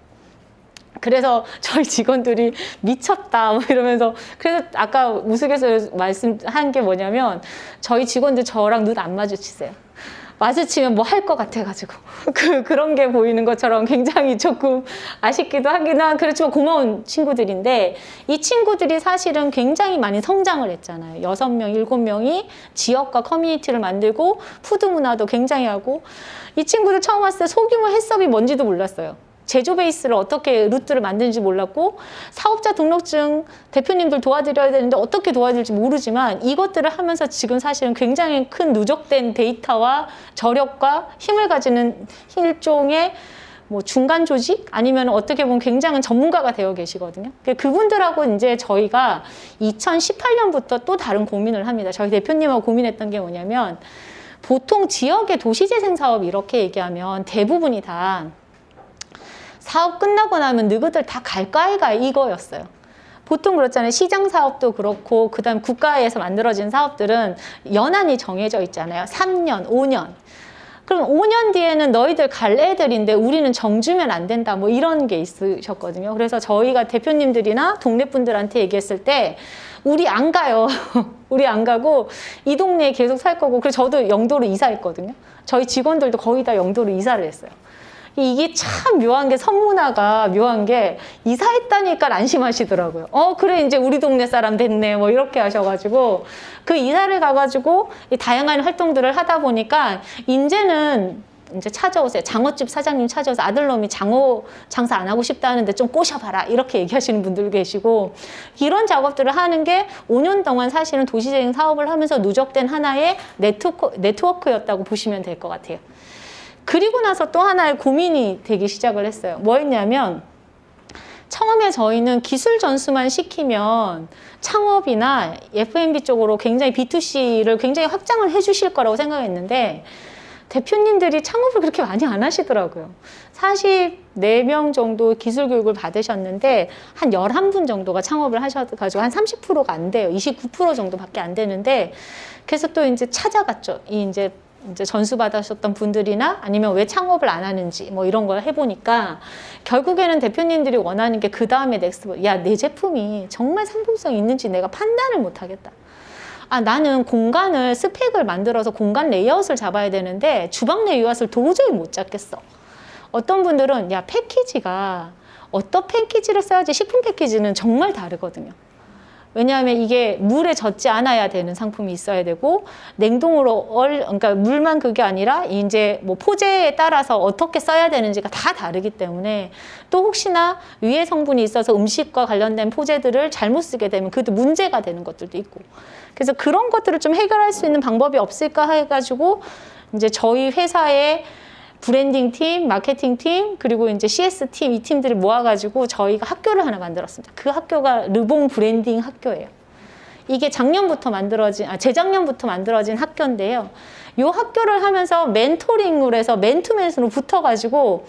그래서 저희 직원들이 미쳤다 뭐 이러면서, 그래서 아까 우스갯소리로 말씀한 게 뭐냐면 저희 직원들 저랑 눈 안 마주치세요. 마주치면 뭐 할 것 같아가지고 그런 게 보이는 것처럼 굉장히 조금 아쉽기도 하긴 그렇지만 고마운 친구들인데, 이 친구들이 사실은 굉장히 많이 성장을 했잖아요. 6명, 7명이 지역과 커뮤니티를 만들고 푸드 문화도 굉장히 하고, 이 친구들 처음 왔을 때 소규모 햇섭이 뭔지도 몰랐어요. 제조 베이스를 어떻게 루트를 만드는지 몰랐고, 사업자 등록증 대표님들 도와드려야 되는데 어떻게 도와드릴지 모르지만, 이것들을 하면서 지금 사실은 굉장히 큰 누적된 데이터와 저력과 힘을 가지는 일종의 뭐 중간 조직 아니면 어떻게 보면 굉장한 전문가가 되어 계시거든요. 그분들하고 이제 저희가 2018년부터 또 다른 고민을 합니다. 저희 대표님하고 고민했던 게 뭐냐면, 보통 지역의 도시재생 사업 이렇게 얘기하면 대부분이 다 사업 끝나고 나면 너희들 다 갈까이가 이거였어요. 보통 그렇잖아요. 시장 사업도 그렇고, 그 다음 국가에서 만들어진 사업들은 연한이 정해져 있잖아요. 3년, 5년. 그럼 5년 뒤에는 너희들 갈 애들인데 우리는 정주면 안 된다. 뭐 이런 게 있으셨거든요. 그래서 저희가 대표님들이나 동네 분들한테 얘기했을 때, 우리 안 가요. 우리 안 가고 이 동네에 계속 살 거고, 그래서 저도 영도로 이사했거든요. 저희 직원들도 거의 다 영도로 이사를 했어요. 이게 참 묘한 게, 선문화가 묘한 게, 이사했다니까 안심하시더라고요. 그래, 이제 우리 동네 사람 됐네. 뭐 이렇게 하셔가지고, 그 이사를 가가지고 다양한 활동들을 하다 보니까, 이제는 이제 찾아오세요. 장어집 사장님 찾아와서 아들놈이 장어 장사 안 하고 싶다 하는데 좀 꼬셔봐라. 이렇게 얘기하시는 분들 계시고, 이런 작업들을 하는 게 5년 동안 사실은 도시재생 사업을 하면서 누적된 하나의 네트워크였다고 보시면 될 것 같아요. 그리고 나서 또 하나의 고민이 되기 시작을 했어요. 뭐였냐면, 처음에 저희는 기술 전수만 시키면 창업이나 F&B 쪽으로 굉장히 B2C를 굉장히 확장을 해주실 거라고 생각했는데, 대표님들이 창업을 그렇게 많이 안 하시더라고요. 44명 정도 기술 교육을 받으셨는데 한 11분 정도가 창업을 하셔가지고 한 30%가 안 돼요. 29% 정도밖에 안 되는데, 그래서 또 이제 찾아갔죠. 이제 전수 받으셨던 분들이나 아니면 왜 창업을 안 하는지 뭐 이런 걸 해보니까, 결국에는 대표님들이 원하는 게 그 다음에 넥스트, 야, 내 제품이 정말 상품성이 있는지 내가 판단을 못 하겠다. 나는 공간을, 스펙을 만들어서 공간 레이아웃을 잡아야 되는데 주방 레이아웃을 도저히 못 잡겠어. 어떤 분들은 야, 패키지가 어떤 패키지를 써야지, 식품 패키지는 정말 다르거든요. 왜냐하면 이게 물에 젖지 않아야 되는 상품이 있어야 되고, 냉동으로 그러니까 물만 그게 아니라 이제 뭐 포제에 따라서 어떻게 써야 되는지가 다 다르기 때문에, 또 혹시나 위해 성분이 있어서 음식과 관련된 포제들을 잘못 쓰게 되면 그것도 문제가 되는 것들도 있고, 그래서 그런 것들을 좀 해결할 수 있는 방법이 없을까 해가지고 이제 저희 회사의 브랜딩 팀, 마케팅 팀, 그리고 이제 CS 팀, 이 팀들을 모아가지고 저희가 학교를 하나 만들었습니다. 그 학교가 르봉 브랜딩 학교예요. 이게 재작년부터 만들어진 학교인데요. 이 학교를 하면서 멘토링을 해서 맨투맨으로 붙어가지고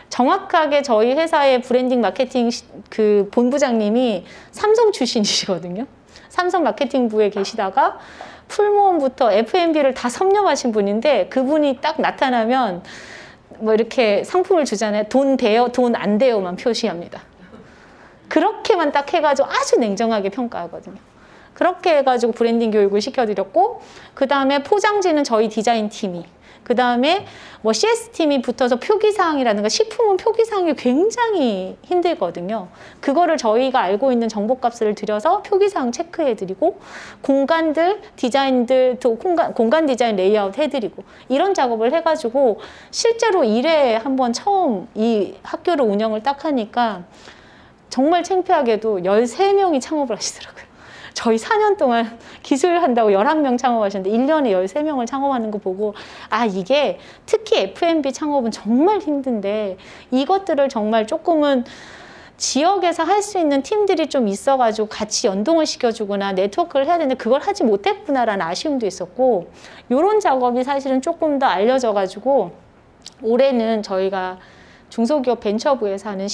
정확하게 저희 회사의 브랜딩 마케팅 그 본부장님이 삼성 출신이시거든요. 삼성 마케팅부에 계시다가 풀무원부터 F&B를 다 섭렵하신 분인데 그분이 딱 나타나면 뭐 이렇게 상품을 주잖아요. 돈 돼요, 돈 안 돼요만 표시합니다. 그렇게만 딱 해가지고 아주 냉정하게 평가하거든요. 그렇게 해가지고 브랜딩 교육을 시켜드렸고, 그 다음에 포장지는 저희 디자인 팀이, 그 다음에 뭐 CS 팀이 붙어서 표기사항이라든가 식품은 표기사항이 굉장히 힘들거든요. 그거를 저희가 알고 있는 정보값을 들여서 표기사항 체크해드리고, 공간들, 디자인들, 또 공간 디자인 레이아웃 해드리고, 이런 작업을 해가지고 실제로 1회에 한번 처음 이 학교를 운영을 딱 하니까 정말 창피하게도 13명이 창업을 하시더라고요. 저희 4년 동안 기술한다고 11명 창업하셨는데 1년에 13명을 창업하는 거 보고, 아, 이게 특히 F&B 창업은 정말 힘든데 이것들을 정말 조금은 지역에서 할 수 있는 팀들이 좀 있어가지고 같이 연동을 시켜주거나 네트워크를 해야 되는데 그걸 하지 못했구나라는 아쉬움도 있었고, 이런 작업이 사실은 조금 더 알려져가지고 올해는 저희가 중소기업 벤처부에서 하는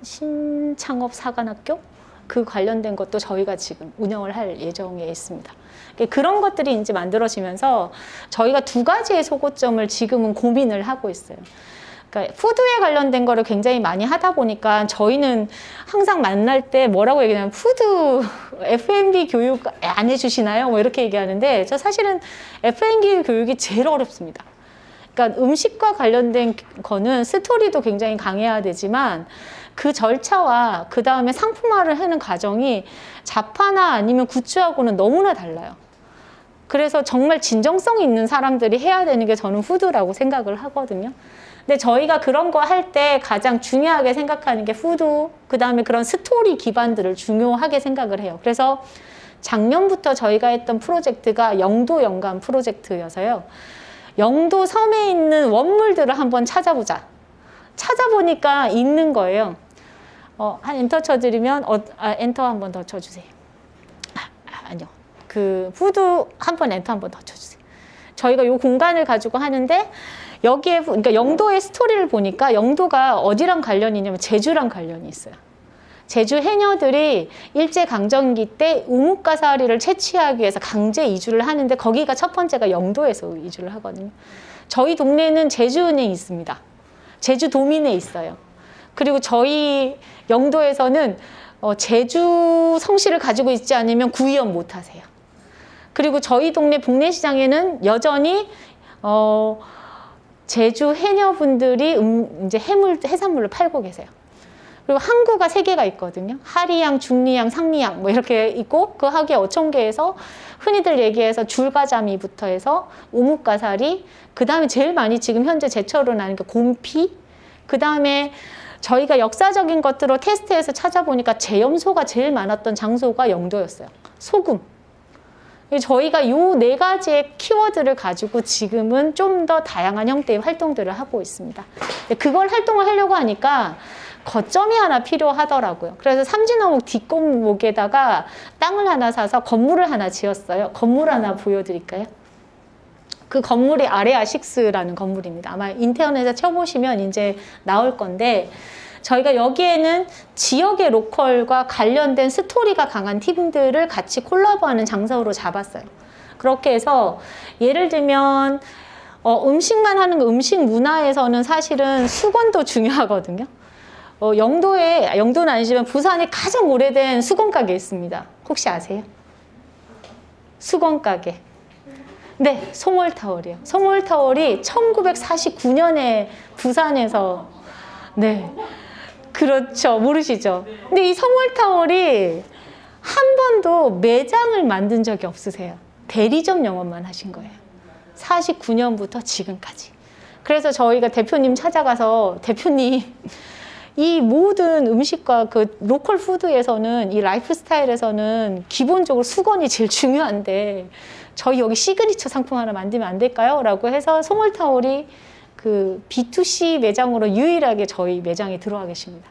신창업 사관학교? 그 관련된 것도 저희가 지금 운영을 할 예정에 있습니다. 그런 것들이 이제 만들어지면서 저희가 2가지의 소고점을 지금은 고민을 하고 있어요. 그러니까 푸드에 관련된 거를 굉장히 많이 하다 보니까 저희는 항상 만날 때 뭐라고 얘기하냐면 푸드 F&B 교육 안 해주시나요? 뭐 이렇게 얘기하는데, 저 사실은 F&B 교육이 제일 어렵습니다. 그러니까 음식과 관련된 거는 스토리도 굉장히 강해야 되지만 그 절차와 그 다음에 상품화를 하는 과정이 자파나 아니면 굿즈하고는 너무나 달라요. 그래서 정말 진정성 있는 사람들이 해야 되는 게 저는 푸드라고 생각을 하거든요. 근데 저희가 그런 거 할 때 가장 중요하게 생각하는 게 푸드, 그 다음에 그런 스토리 기반들을 중요하게 생각을 해요. 그래서 작년부터 저희가 했던 프로젝트가 영도 연간 프로젝트여서요. 영도 섬에 있는 원물들을 한번 찾아보자. 찾아보니까 있는 거예요. 한 엔터 쳐드리면, 엔터 한 번 더 쳐주세요. 아니요. 그 푸드 한 번 엔터 한 번 더 쳐주세요. 저희가 이 공간을 가지고 하는데 여기에, 그러니까 영도의 스토리를 보니까 영도가 어디랑 관련이 있냐면 제주랑 관련이 있어요. 제주 해녀들이 일제강점기 때 우뭇가사리를 채취하기 위해서 강제 이주를 하는데 거기가 첫 번째가 영도에서 이주를 하거든요. 저희 동네에는 제주은행이 있습니다. 제주도민에 있어요. 그리고 저희 영도에서는 제주 성씨를 가지고 있지 않으면 구의원 못 하세요. 그리고 저희 동네 복례시장에는 여전히 제주 해녀분들이 이제 해산물을 팔고 계세요. 그리고 항구가 3개가 있거든요. 하리양, 중리양, 상리양 뭐 이렇게 있고, 그 하계 어촌계에서 흔히들 얘기해서 줄가자미부터 해서 우뭇가사리, 그 다음에 제일 많이 지금 현재 제철로 나는 게 곰피, 그 다음에 저희가 역사적인 것들로 테스트해서 찾아보니까 제염소가 제일 많았던 장소가 영도였어요. 소금. 저희가 이 4가지의 키워드를 가지고 지금은 좀 더 다양한 형태의 활동들을 하고 있습니다. 그걸 활동을 하려고 하니까 거점이 하나 필요하더라고요. 그래서 삼진어묵 뒷골목에다가 땅을 하나 사서 건물을 하나 지었어요. 건물 하나 보여드릴까요? 그 건물이 아레아6라는 건물입니다. 아마 인터넷에 쳐보시면 이제 나올 건데, 저희가 여기에는 지역의 로컬과 관련된 스토리가 강한 팀들을 같이 콜라보하는 장소로 잡았어요. 그렇게 해서 예를 들면 음식만 하는 거, 음식 문화에서는 사실은 수건도 중요하거든요. 영도는 아니지만 부산에 가장 오래된 수건 가게 있습니다. 혹시 아세요? 수건 가게. 네, 송월타월이요. 송월타월이 1949년에 부산에서, 네. 그렇죠. 모르시죠? 근데 이 송월타월이 한 번도 매장을 만든 적이 없으세요. 대리점 영업만 하신 거예요. 49년부터 지금까지. 그래서 저희가 대표님 찾아가서, 대표님, 이 모든 음식과 그 로컬 푸드에서는, 이 라이프 스타일에서는 기본적으로 수건이 제일 중요한데 저희 여기 시그니처 상품 하나 만들면 안 될까요? 라고 해서 송월타월이 그 B2C 매장으로 유일하게 저희 매장에 들어와 계십니다.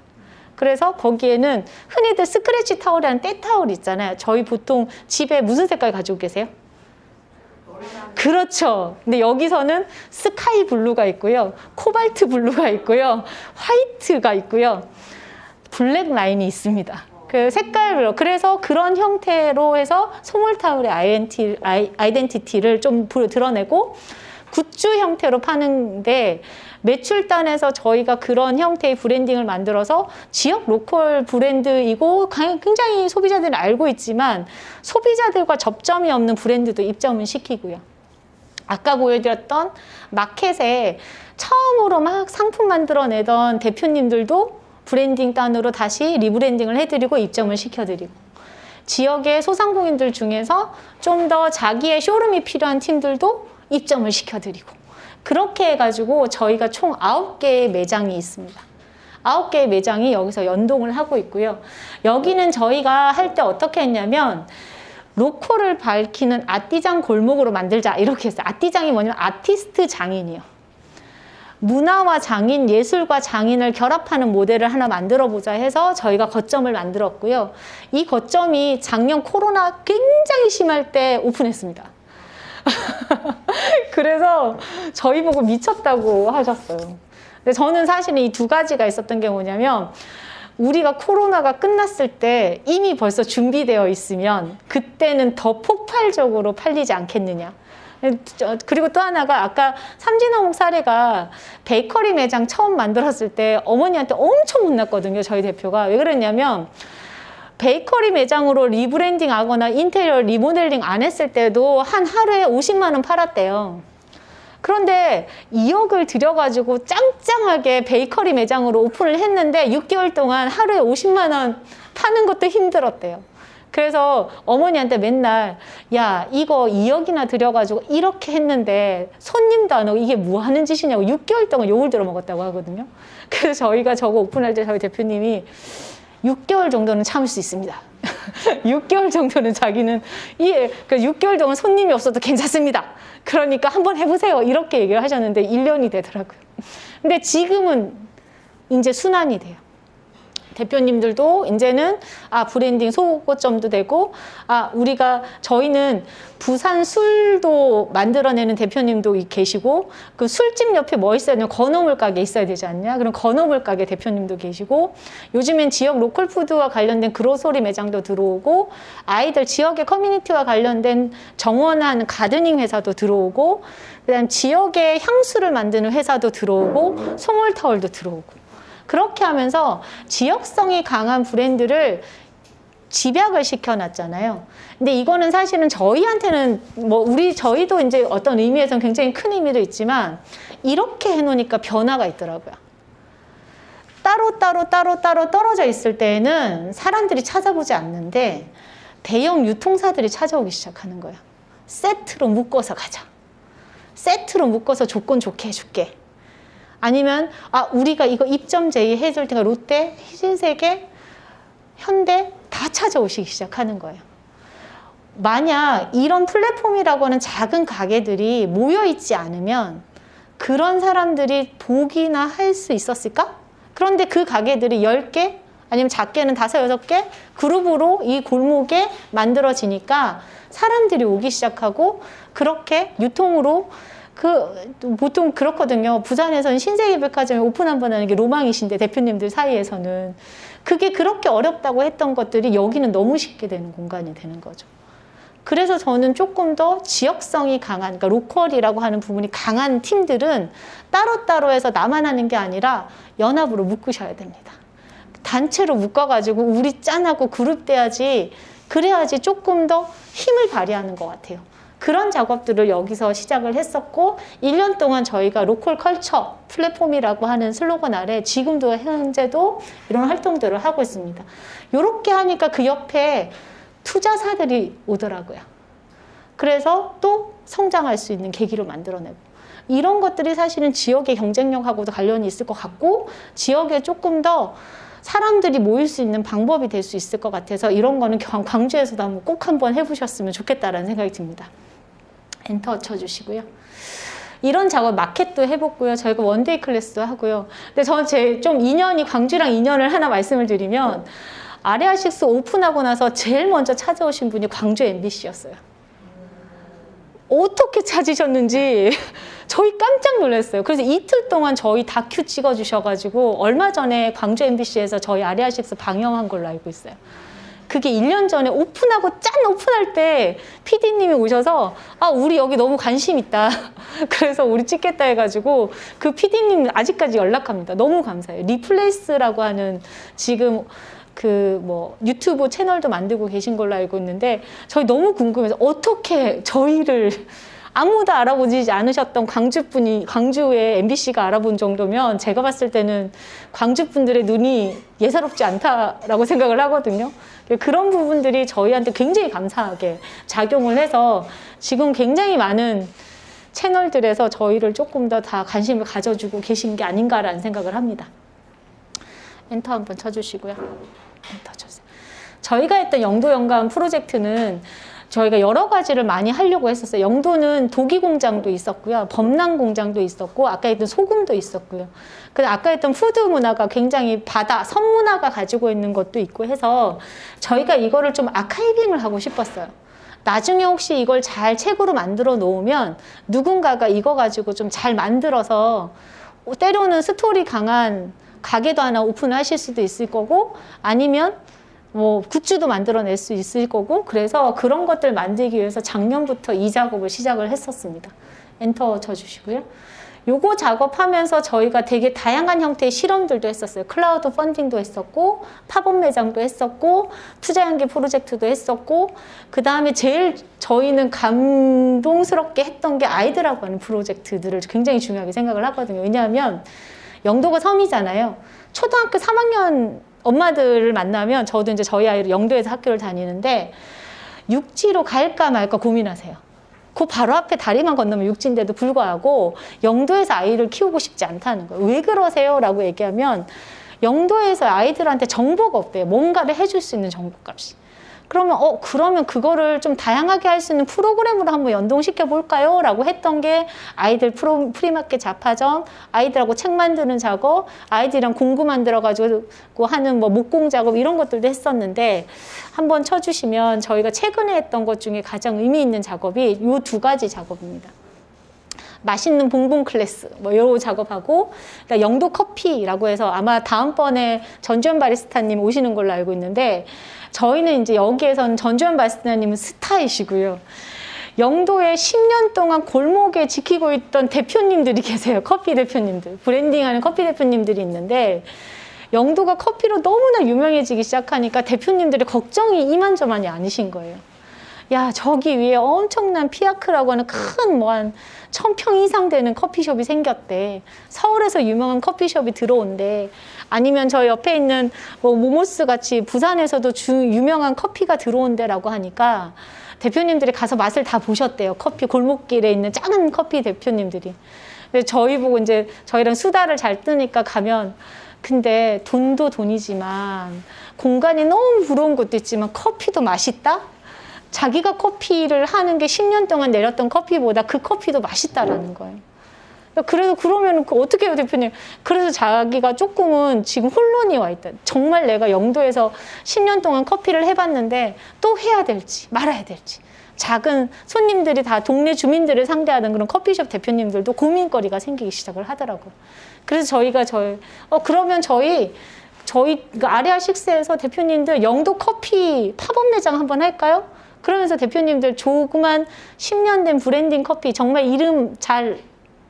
그래서 거기에는 흔히들 스크래치 타올이라는 때 타올 있잖아요. 저희 보통 집에 무슨 색깔 가지고 계세요? 그렇죠. 근데 여기서는 스카이 블루가 있고요. 코발트 블루가 있고요. 화이트가 있고요. 블랙 라인이 있습니다. 그 색깔별로. 그래서 그런 형태로 해서 소몰타올의 아이덴티티를 좀 드러내고 굿즈 형태로 파는데 매출단에서 저희가 그런 형태의 브랜딩을 만들어서 지역 로컬 브랜드이고 굉장히 소비자들은 알고 있지만 소비자들과 접점이 없는 브랜드도 입점을 시키고요. 아까 보여드렸던 마켓에 처음으로 막 상품 만들어내던 대표님들도 브랜딩 단으로 다시 리브랜딩을 해드리고 입점을 시켜드리고 지역의 소상공인들 중에서 좀 더 자기의 쇼룸이 필요한 팀들도 입점을 시켜드리고 그렇게 해가지고 저희가 총 9개의 매장이 있습니다. 9개의 매장이 여기서 연동을 하고 있고요. 여기는 저희가 할 때 어떻게 했냐면 로컬을 밝히는 아띠장 골목으로 만들자 이렇게 했어요. 아띠장이 뭐냐면 아티스트 장인이요. 문화와 장인, 예술과 장인을 결합하는 모델을 하나 만들어보자 해서 저희가 거점을 만들었고요. 이 거점이 작년 코로나 굉장히 심할 때 오픈했습니다. 그래서 저희 보고 미쳤다고 하셨어요. 근데 저는 사실은 이 두 가지가 있었던 게 뭐냐면 우리가 코로나가 끝났을 때 이미 벌써 준비되어 있으면 그때는 더 폭발적으로 팔리지 않겠느냐. 그리고 또 하나가 아까 삼진어묵 사례가 베이커리 매장 처음 만들었을 때 어머니한테 엄청 혼났거든요. 저희 대표가. 왜 그랬냐면 베이커리 매장으로 리브랜딩 하거나 인테리어 리모델링 안 했을 때도 한 하루에 50만 원 팔았대요. 그런데 2억을 들여가지고 짱짱하게 베이커리 매장으로 오픈을 했는데 6개월 동안 하루에 50만 원 파는 것도 힘들었대요. 그래서 어머니한테 맨날 야 이거 2억이나 들여가지고 이렇게 했는데 손님도 안 오고 이게 뭐 하는 짓이냐고 6개월 동안 욕을 들어먹었다고 하거든요. 그래서 저희가 저거 오픈할 때 저희 대표님이 6개월 정도는 참을 수 있습니다. 6개월 정도는 자기는 그 6개월 동안 손님이 없어도 괜찮습니다. 그러니까 한번 해보세요. 이렇게 얘기를 하셨는데 1년이 되더라고요. 근데 지금은 이제 순환이 돼요. 대표님들도 이제는 브랜딩 소고점도 되고 저희는 부산 술도 만들어내는 대표님도 계시고 그 술집 옆에 뭐 있어야 되냐 건어물 가게 있어야 되지 않냐 그럼 건어물 가게 대표님도 계시고 요즘엔 지역 로컬 푸드와 관련된 그로소리 매장도 들어오고 아이들 지역의 커뮤니티와 관련된 정원한 가드닝 회사도 들어오고 그다음 지역의 향수를 만드는 회사도 들어오고 소몰타올도 들어오고 그렇게 하면서 지역성이 강한 브랜드를 집약을 시켜놨잖아요. 근데 이거는 사실은 저희한테는 저희도 이제 어떤 의미에서는 굉장히 큰 의미도 있지만 이렇게 해놓으니까 변화가 있더라고요. 따로 떨어져 있을 때에는 사람들이 찾아보지 않는데 대형 유통사들이 찾아오기 시작하는 거예요. 세트로 묶어서 가자. 세트로 묶어서 조건 좋게 해줄게. 아니면 우리가 이거 입점 제의해줄 테니까 롯데, 신세계, 현대 다 찾아오시기 시작하는 거예요. 만약 이런 플랫폼이라고 하는 작은 가게들이 모여있지 않으면 그런 사람들이 보기나 할 수 있었을까? 그런데 그 가게들이 10개 아니면 작게는 5, 6개 그룹으로 이 골목에 만들어지니까 사람들이 오기 시작하고 그렇게 유통으로 보통 그렇거든요. 부산에서는 신세계백화점에 오픈 한 번 하는 게 로망이신데 대표님들 사이에서는 그게 그렇게 어렵다고 했던 것들이 여기는 너무 쉽게 되는 공간이 되는 거죠. 그래서 저는 조금 더 지역성이 강한, 그러니까 로컬이라고 하는 부분이 강한 팀들은 따로따로 해서 나만 하는 게 아니라 연합으로 묶으셔야 됩니다. 단체로 묶어가지고 우리 짠하고 그룹 돼야지, 그래야지 조금 더 힘을 발휘하는 것 같아요. 그런 작업들을 여기서 시작을 했었고 1년 동안 저희가 로컬 컬처 플랫폼이라고 하는 슬로건 아래 지금도 현재도 이런 활동들을 하고 있습니다. 이렇게 하니까 그 옆에 투자사들이 오더라고요. 그래서 또 성장할 수 있는 계기를 만들어내고 이런 것들이 사실은 지역의 경쟁력하고도 관련이 있을 것 같고 지역에 조금 더 사람들이 모일 수 있는 방법이 될 수 있을 것 같아서 이런 거는 광주에서도 꼭 한번 해보셨으면 좋겠다라는 생각이 듭니다. 엔터 쳐주시고요. 이런 작업 마켓도 해봤고요. 저희가 원데이 클래스도 하고요. 근데 저는 좀 인연이, 광주랑 인연을 하나 말씀을 드리면, 아레아6 오픈하고 나서 제일 먼저 찾아오신 분이 광주 MBC였어요. 어떻게 찾으셨는지 저희 깜짝 놀랐어요. 그래서 이틀 동안 저희 다큐 찍어주셔가지고 얼마 전에 광주 MBC에서 저희 아레아6 방영한 걸로 알고 있어요. 그게 1년 전에 오픈할 때 PD님이 오셔서 우리 여기 너무 관심 있다. 그래서 우리 찍겠다 해가지고 그 PD님 아직까지 연락합니다. 너무 감사해요. 리플레이스라고 하는 지금 유튜브 채널도 만들고 계신 걸로 알고 있는데 저희 너무 궁금해서 어떻게 저희를 아무도 알아보지 않으셨던 광주의 MBC가 알아본 정도면 제가 봤을 때는 광주 분들의 눈이 예사롭지 않다라고 생각을 하거든요. 그런 부분들이 저희한테 굉장히 감사하게 작용을 해서 지금 굉장히 많은 채널들에서 저희를 조금 더 다 관심을 가져주고 계신 게 아닌가라는 생각을 합니다. 엔터 한번 쳐주시고요. 엔터 쳐주세요. 저희가 했던 영도 연감 프로젝트는 저희가 여러 가지를 많이 하려고 했었어요. 영도는 도기 공장도 있었고요. 범람 공장도 있었고, 아까 했던 소금도 있었고요. 그래서 아까 했던 푸드 문화가 굉장히 섬 문화가 가지고 있는 것도 있고 해서 저희가 이거를 좀 아카이빙을 하고 싶었어요. 나중에 혹시 이걸 잘 책으로 만들어 놓으면 누군가가 이거 가지고 좀 잘 만들어서 때로는 스토리 강한 가게도 하나 오픈하실 수도 있을 거고 아니면 굿즈도 만들어낼 수 있을 거고 그래서 그런 것들 만들기 위해서 작년부터 이 작업을 시작을 했었습니다. 엔터 쳐주시고요. 요거 작업하면서 저희가 되게 다양한 형태의 실험들도 했었어요. 클라우드 펀딩도 했었고 팝업 매장도 했었고 투자연계 프로젝트도 했었고 그 다음에 제일 저희는 감동스럽게 했던 게 아이들하고 하는 프로젝트들을 굉장히 중요하게 생각을 하거든요. 왜냐하면 영도가 섬이잖아요. 초등학교 3학년 엄마들을 만나면 저도 이제 저희 아이를 영도에서 학교를 다니는데 육지로 갈까 말까 고민하세요. 그 바로 앞에 다리만 건너면 육지인데도 불구하고 영도에서 아이를 키우고 싶지 않다는 거예요. 왜 그러세요? 라고 얘기하면 영도에서 아이들한테 정보가 없대요. 뭔가를 해줄 수 있는 정보값이. 그러면 그거를 좀 다양하게 할 수 있는 프로그램으로 한번 연동시켜 볼까요? 라고 했던 게 아이들 프리마켓 잡화점, 아이들하고 책 만드는 작업, 아이들이랑 공구 만들어가지고 하는 목공 작업 이런 것들도 했었는데 한번 쳐주시면 저희가 최근에 했던 것 중에 가장 의미 있는 작업이 이 2가지 작업입니다. 맛있는 봉봉 클래스 요 작업하고 영도 커피라고 해서 아마 다음번에 전주현 바리스타님 오시는 걸로 알고 있는데 저희는 이제 여기에서는 전주현 바리스타님은 스타이시고요. 영도에 10년 동안 골목에 지키고 있던 대표님들이 계세요. 커피 대표님들, 브랜딩하는 커피 대표님들이 있는데 영도가 커피로 너무나 유명해지기 시작하니까 대표님들의 걱정이 이만저만이 아니신 거예요. 야, 저기 위에 엄청난 피아크라고 하는 큰 한 1000평 이상 되는 커피숍이 생겼대. 서울에서 유명한 커피숍이 들어온대. 아니면 저 옆에 있는 모모스 같이 부산에서도 유명한 커피가 들어온대라고 하니까 대표님들이 가서 맛을 다 보셨대요. 커피 골목길에 있는 작은 커피 대표님들이. 저희 보고 이제 저희랑 수다를 잘 뜨니까 가면 근데 돈도 돈이지만 공간이 너무 부러운 것도 있지만 커피도 맛있다? 자기가 커피를 하는 게 10년 동안 내렸던 커피보다 그 커피도 맛있다라는 거예요. 그래서 그러면 어떻게 해요, 대표님? 그래서 자기가 조금은 지금 혼란이 와 있다. 정말 내가 영도에서 10년 동안 커피를 해봤는데 또 해야 될지 말아야 될지. 작은 손님들이 다 동네 주민들을 상대하는 그런 커피숍 대표님들도 고민거리가 생기기 시작을 하더라고요. 그래서 저희가 그러면 저희 아레아6에서 대표님들 영도 커피 팝업 매장 한번 할까요? 그러면서 대표님들 조그만 10년 된 브랜딩 커피 정말 이름 잘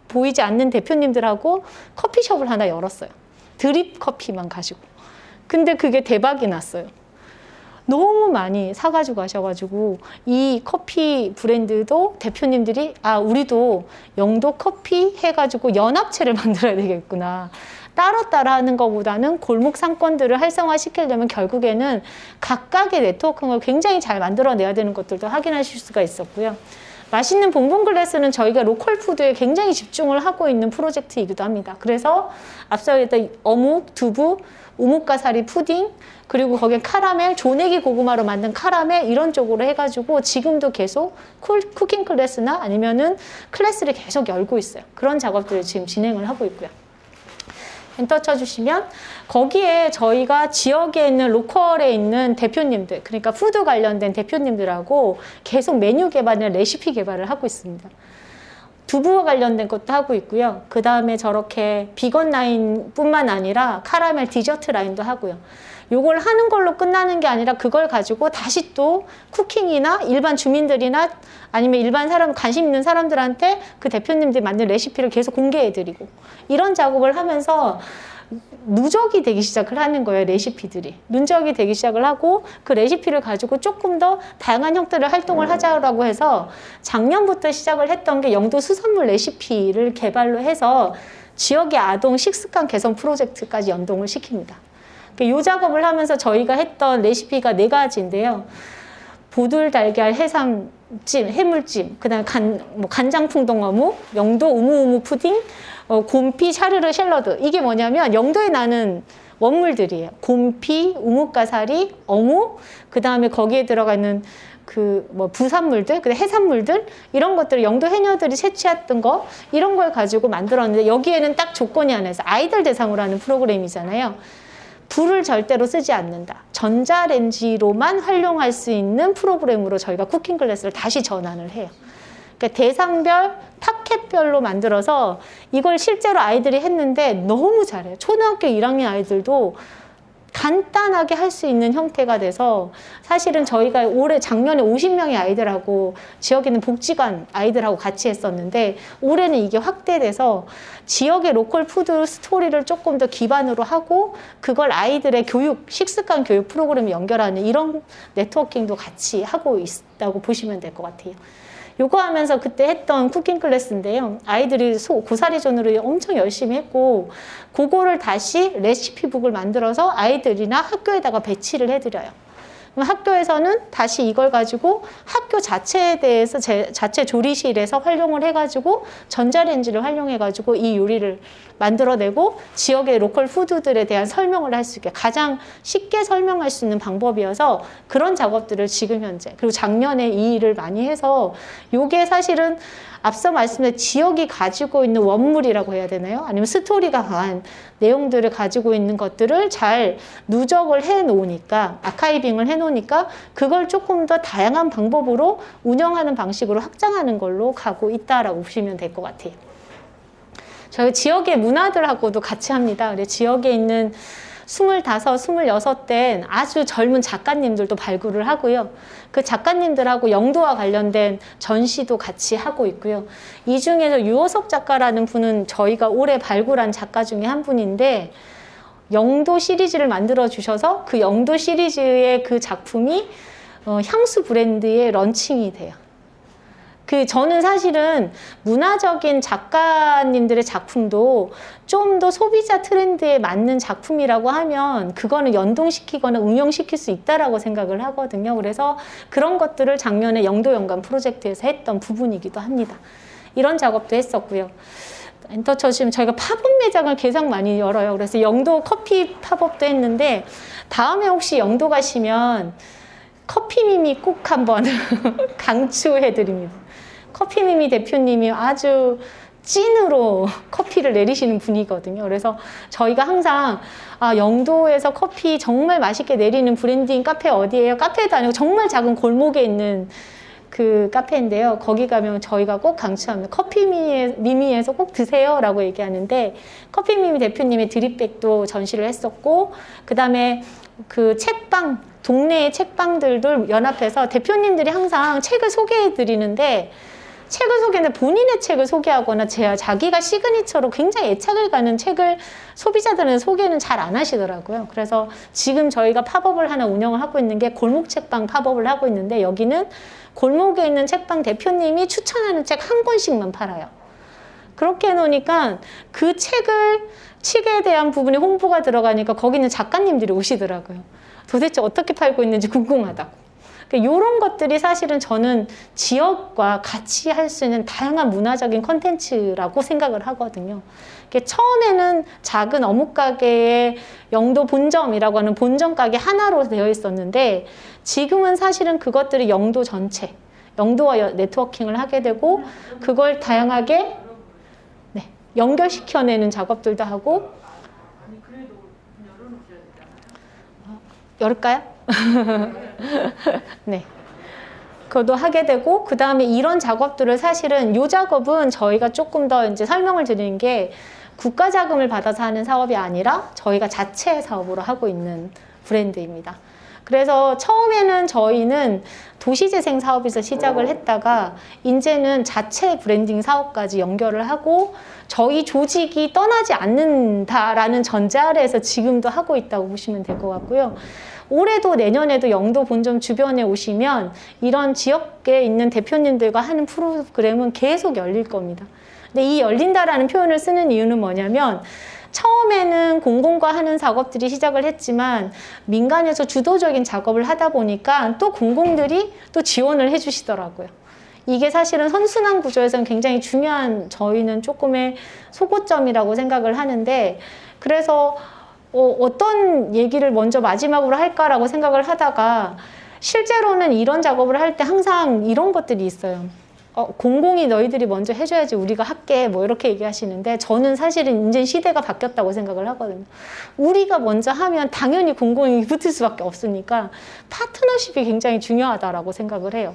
보이지 않는 대표님들하고 커피숍을 하나 열었어요. 드립 커피만 가지고. 근데 그게 대박이 났어요. 너무 많이 사가지고 가셔가지고 이 커피 브랜드도 대표님들이 우리도 영도 커피 해가지고 연합체를 만들어야 되겠구나. 따로따로 하는 것보다는 골목 상권들을 활성화시키려면 결국에는 각각의 네트워크를 굉장히 잘 만들어내야 되는 것들도 확인하실 수가 있었고요. 맛있는 봉봉 글래스는 저희가 로컬 푸드에 굉장히 집중을 하고 있는 프로젝트이기도 합니다. 그래서 앞서 얘기했던 어묵, 두부, 우뭇가사리 푸딩, 그리고 거기에 카라멜, 조내기 고구마로 만든 카라멜 이런 쪽으로 해가지고 지금도 계속 쿠킹 클래스나 아니면은 클래스를 계속 열고 있어요. 그런 작업들을 지금 진행을 하고 있고요. 엔터 쳐주시면 거기에 저희가 지역에 있는 로컬에 있는 대표님들, 그러니까 푸드 관련된 대표님들하고 계속 메뉴 개발이나 레시피 개발을 하고 있습니다. 두부와 관련된 것도 하고 있고요. 그 다음에 저렇게 비건 라인 뿐만 아니라 카라멜 디저트 라인도 하고요. 요걸 하는 걸로 끝나는 게 아니라 그걸 가지고 다시 또 쿠킹이나 일반 주민들이나 아니면 일반 사람, 관심 있는 사람들한테 그 대표님들이 만든 레시피를 계속 공개해드리고 이런 작업을 하면서 누적이 되기 시작을 하는 거예요. 레시피들이 누적이 되기 시작을 하고 그 레시피를 가지고 조금 더 다양한 형태의 활동을 하자라고 해서 작년부터 시작을 했던 게 영도 수산물 레시피를 개발로 해서 지역의 아동 식습관 개선 프로젝트까지 연동을 시킵니다. 이 작업을 하면서 저희가 했던 레시피가 4가지인데요. 보들 달걀 해삼찜, 해물찜, 그 다음에 간장 풍동 어묵, 영도 우무우무 푸딩, 곰피 샤르르 샐러드. 이게 뭐냐면 영도에 나는 원물들이에요. 곰피, 우뭇가사리, 어묵, 그 다음에 거기에 들어가 있는 부산물들, 그 해산물들, 이런 것들을 영도 해녀들이 채취했던 거, 이런 걸 가지고 만들었는데 여기에는 딱 조건이 하나 있어요. 아이들 대상으로 하는 프로그램이잖아요. 불을 절대로 쓰지 않는다. 전자레인지로만 활용할 수 있는 프로그램으로 저희가 쿠킹 클래스를 다시 전환을 해요. 그러니까 대상별, 타켓별로 만들어서 이걸 실제로 아이들이 했는데 너무 잘해요. 초등학교 1학년 아이들도 간단하게 할 수 있는 형태가 돼서 사실은 저희가 작년에 50명의 아이들하고 지역에 있는 복지관 아이들하고 같이 했었는데 올해는 이게 확대돼서 지역의 로컬 푸드 스토리를 조금 더 기반으로 하고 그걸 아이들의 교육, 식습관 교육 프로그램에 연결하는 이런 네트워킹도 같이 하고 있다고 보시면 될 것 같아요. 요거 하면서 그때 했던 쿠킹 클래스인데요. 아이들이 고사리전으로 엄청 열심히 했고 그거를 다시 레시피북을 만들어서 아이들이나 학교에다가 배치를 해드려요. 그럼 학교에서는 다시 이걸 가지고 학교 자체에 대해서 자체 조리실에서 활용을 해가지고 전자레인지를 활용해가지고 이 요리를 만들어내고 지역의 로컬 푸드들에 대한 설명을 할 수 있게 가장 쉽게 설명할 수 있는 방법이어서 그런 작업들을 지금 현재 그리고 작년에 이 일을 많이 해서 요게 사실은 앞서 말씀드린 지역이 가지고 있는 원물이라고 해야 되나요? 아니면 스토리가 강한 내용들을 가지고 있는 것들을 잘 누적을 해 놓으니까 아카이빙을 해 놓으니까 그걸 조금 더 다양한 방법으로 운영하는 방식으로 확장하는 걸로 가고 있다라고 보시면 될 것 같아요. 저희 지역의 문화들하고도 같이 합니다. 그래서 지역에 있는 25, 26대 아주 젊은 작가님들도 발굴을 하고요. 그 작가님들하고 영도와 관련된 전시도 같이 하고 있고요. 이 중에서 유호석 작가라는 분은 저희가 올해 발굴한 작가 중에 한 분인데 영도 시리즈를 만들어 주셔서 그 영도 시리즈의 그 작품이 향수 브랜드의 런칭이 돼요. 저는 사실은 문화적인 작가님들의 작품도 좀 더 소비자 트렌드에 맞는 작품이라고 하면 그거는 연동시키거나 응용시킬 수 있다라고 생각을 하거든요. 그래서 그런 것들을 작년에 영도 연간 프로젝트에서 했던 부분이기도 합니다. 이런 작업도 했었고요. 엔터 쳐주시면 저희가 팝업 매장을 계속 많이 열어요. 그래서 영도 커피 팝업도 했는데 다음에 혹시 영도 가시면 커피미미 꼭 한번 강추해드립니다. 커피미미 대표님이 아주 찐으로 커피를 내리시는 분이거든요. 그래서 저희가 항상 영도에서 커피 정말 맛있게 내리는 브랜드인 카페 어디예요? 카페도 아니고 정말 작은 골목에 있는 그 카페인데요. 거기 가면 저희가 꼭 강추합니다. 커피미미에서 꼭 드세요 라고 얘기하는데 커피미미 대표님의 드립백도 전시를 했었고 그 다음에 그 책방, 동네의 책방들도 연합해서 대표님들이 항상 책을 소개해 드리는데 책을 소개하는데 본인의 책을 소개하거나 자기가 시그니처로 굉장히 애착을 가는 책을 소비자들은 소개는 잘 안 하시더라고요. 그래서 지금 저희가 팝업을 하나 운영을 하고 있는 게 골목 책방 팝업을 하고 있는데 여기는 골목에 있는 책방 대표님이 추천하는 책 한 권씩만 팔아요. 그렇게 해놓으니까 그 책에 대한 부분에 홍보가 들어가니까 거기는 작가님들이 오시더라고요. 도대체 어떻게 팔고 있는지 궁금하다고. 이런 것들이 사실은 저는 지역과 같이 할 수 있는 다양한 문화적인 콘텐츠라고 생각을 하거든요. 처음에는 작은 어묵가게의 영도 본점이라고 하는 본점 가게 하나로 되어 있었는데 지금은 사실은 그것들이 영도 전체, 영도와 네트워킹을 하게 되고 그걸 다양하게 연결시켜내는 작업들도 하고. 열을까요? 네. 그것도 하게 되고, 그 다음에 이런 작업들을 사실은 이 작업은 저희가 조금 더 이제 설명을 드리는 게 국가 자금을 받아서 하는 사업이 아니라 저희가 자체 사업으로 하고 있는 브랜드입니다. 그래서 처음에는 저희는 도시재생 사업에서 시작을 했다가 이제는 자체 브랜딩 사업까지 연결을 하고 저희 조직이 떠나지 않는다라는 전제 아래에서 지금도 하고 있다고 보시면 될 것 같고요. 올해도 내년에도 영도 본점 주변에 오시면 이런 지역에 있는 대표님들과 하는 프로그램은 계속 열릴 겁니다. 근데 이 열린다라는 표현을 쓰는 이유는 뭐냐면 처음에는 공공과 하는 작업들이 시작을 했지만 민간에서 주도적인 작업을 하다 보니까 또 공공들이 또 지원을 해주시더라고요. 이게 사실은 선순환 구조에서는 굉장히 중요한 저희는 조금의 소고점이라고 생각을 하는데 그래서 어떤 얘기를 먼저 마지막으로 할까라고 생각을 하다가 실제로는 이런 작업을 할 때 항상 이런 것들이 있어요. 공공이 너희들이 먼저 해줘야지 우리가 할게 뭐 이렇게 얘기하시는데 저는 사실은 이제 시대가 바뀌었다고 생각을 하거든요. 우리가 먼저 하면 당연히 공공이 붙을 수밖에 없으니까 파트너십이 굉장히 중요하다라고 생각을 해요.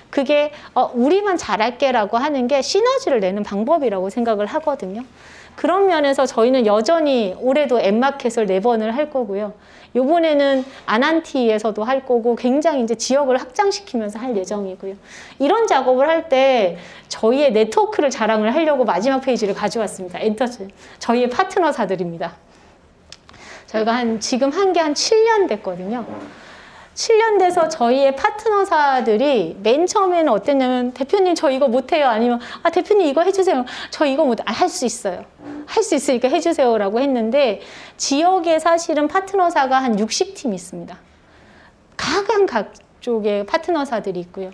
그게 우리만 잘할게 라고 하는 게 시너지를 내는 방법이라고 생각을 하거든요. 그런 면에서 저희는 여전히 올해도 엠마켓을 4번을 할 거고요. 요번에는 아난티에서도 할 거고 굉장히 이제 지역을 확장시키면서 할 예정이고요. 이런 작업을 할 때 저희의 네트워크를 자랑을 하려고 마지막 페이지를 가져왔습니다. 엔터즈. 저희의 파트너사들입니다. 저희가 지금 한 게 한 7년 됐거든요. 7년 돼서 저희의 파트너사들이 맨 처음에는 어땠냐면 대표님 저 이거 못해요. 아니면 대표님 이거 해주세요. 저 이거 못해. 할 수 있어요. 할 수 있으니까 해주세요 라고 했는데 지역에 사실은 파트너사가 한 60팀 있습니다. 각쪽의 파트너사들이 있고요.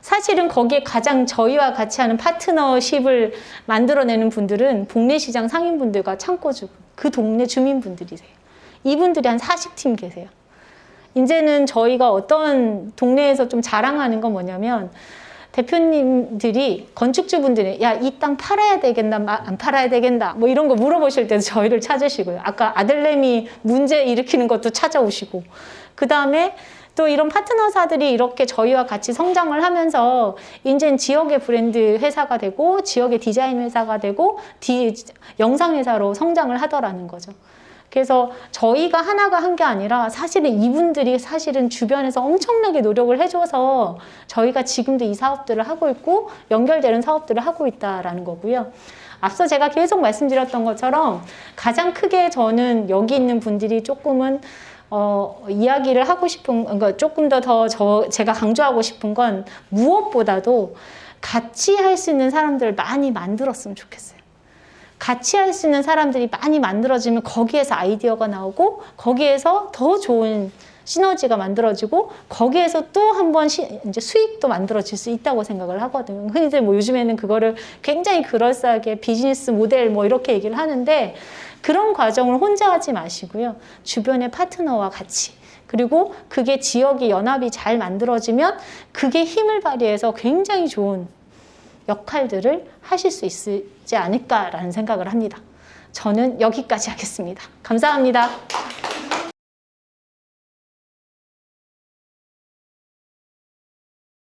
사실은 거기에 가장 저희와 같이 하는 파트너십을 만들어내는 분들은 복례시장 상인분들과 창고주, 그 동네 주민분들이세요. 이분들이 한 40팀 계세요. 이제는 저희가 어떤 동네에서 좀 자랑하는 건 뭐냐면 대표님들이 건축주분들이 야, 이 땅 팔아야 되겠나 안 팔아야 되겠나 뭐 이런 거 물어보실 때도 저희를 찾으시고요. 아까 아들내미 문제 일으키는 것도 찾아오시고 그 다음에 또 이런 파트너사들이 이렇게 저희와 같이 성장을 하면서 이제는 지역의 브랜드 회사가 되고 지역의 디자인 회사가 되고 영상 회사로 성장을 하더라는 거죠. 그래서 저희가 하나가 한 게 아니라 사실은 이분들이 사실은 주변에서 엄청나게 노력을 해줘서 저희가 지금도 이 사업들을 하고 있고 연결되는 사업들을 하고 있다라는 거고요. 앞서 제가 계속 말씀드렸던 것처럼 가장 크게 저는 여기 있는 분들이 조금은 이야기를 하고 싶은, 그러니까 조금 더 제가 강조하고 싶은 건 무엇보다도 같이 할 수 있는 사람들을 많이 만들었으면 좋겠어요. 같이 할 수 있는 사람들이 많이 만들어지면 거기에서 아이디어가 나오고 거기에서 더 좋은 시너지가 만들어지고 거기에서 또 한 번 이제 수익도 만들어질 수 있다고 생각을 하거든요. 흔히들 뭐 요즘에는 그거를 굉장히 그럴싸하게 비즈니스 모델 뭐 이렇게 얘기를 하는데 그런 과정을 혼자 하지 마시고요. 주변의 파트너와 같이 그리고 그게 지역이 연합이 잘 만들어지면 그게 힘을 발휘해서 굉장히 좋은 역할들을 하실 수 있지 않을까라는 생각을 합니다. 저는 여기까지 하겠습니다. 감사합니다.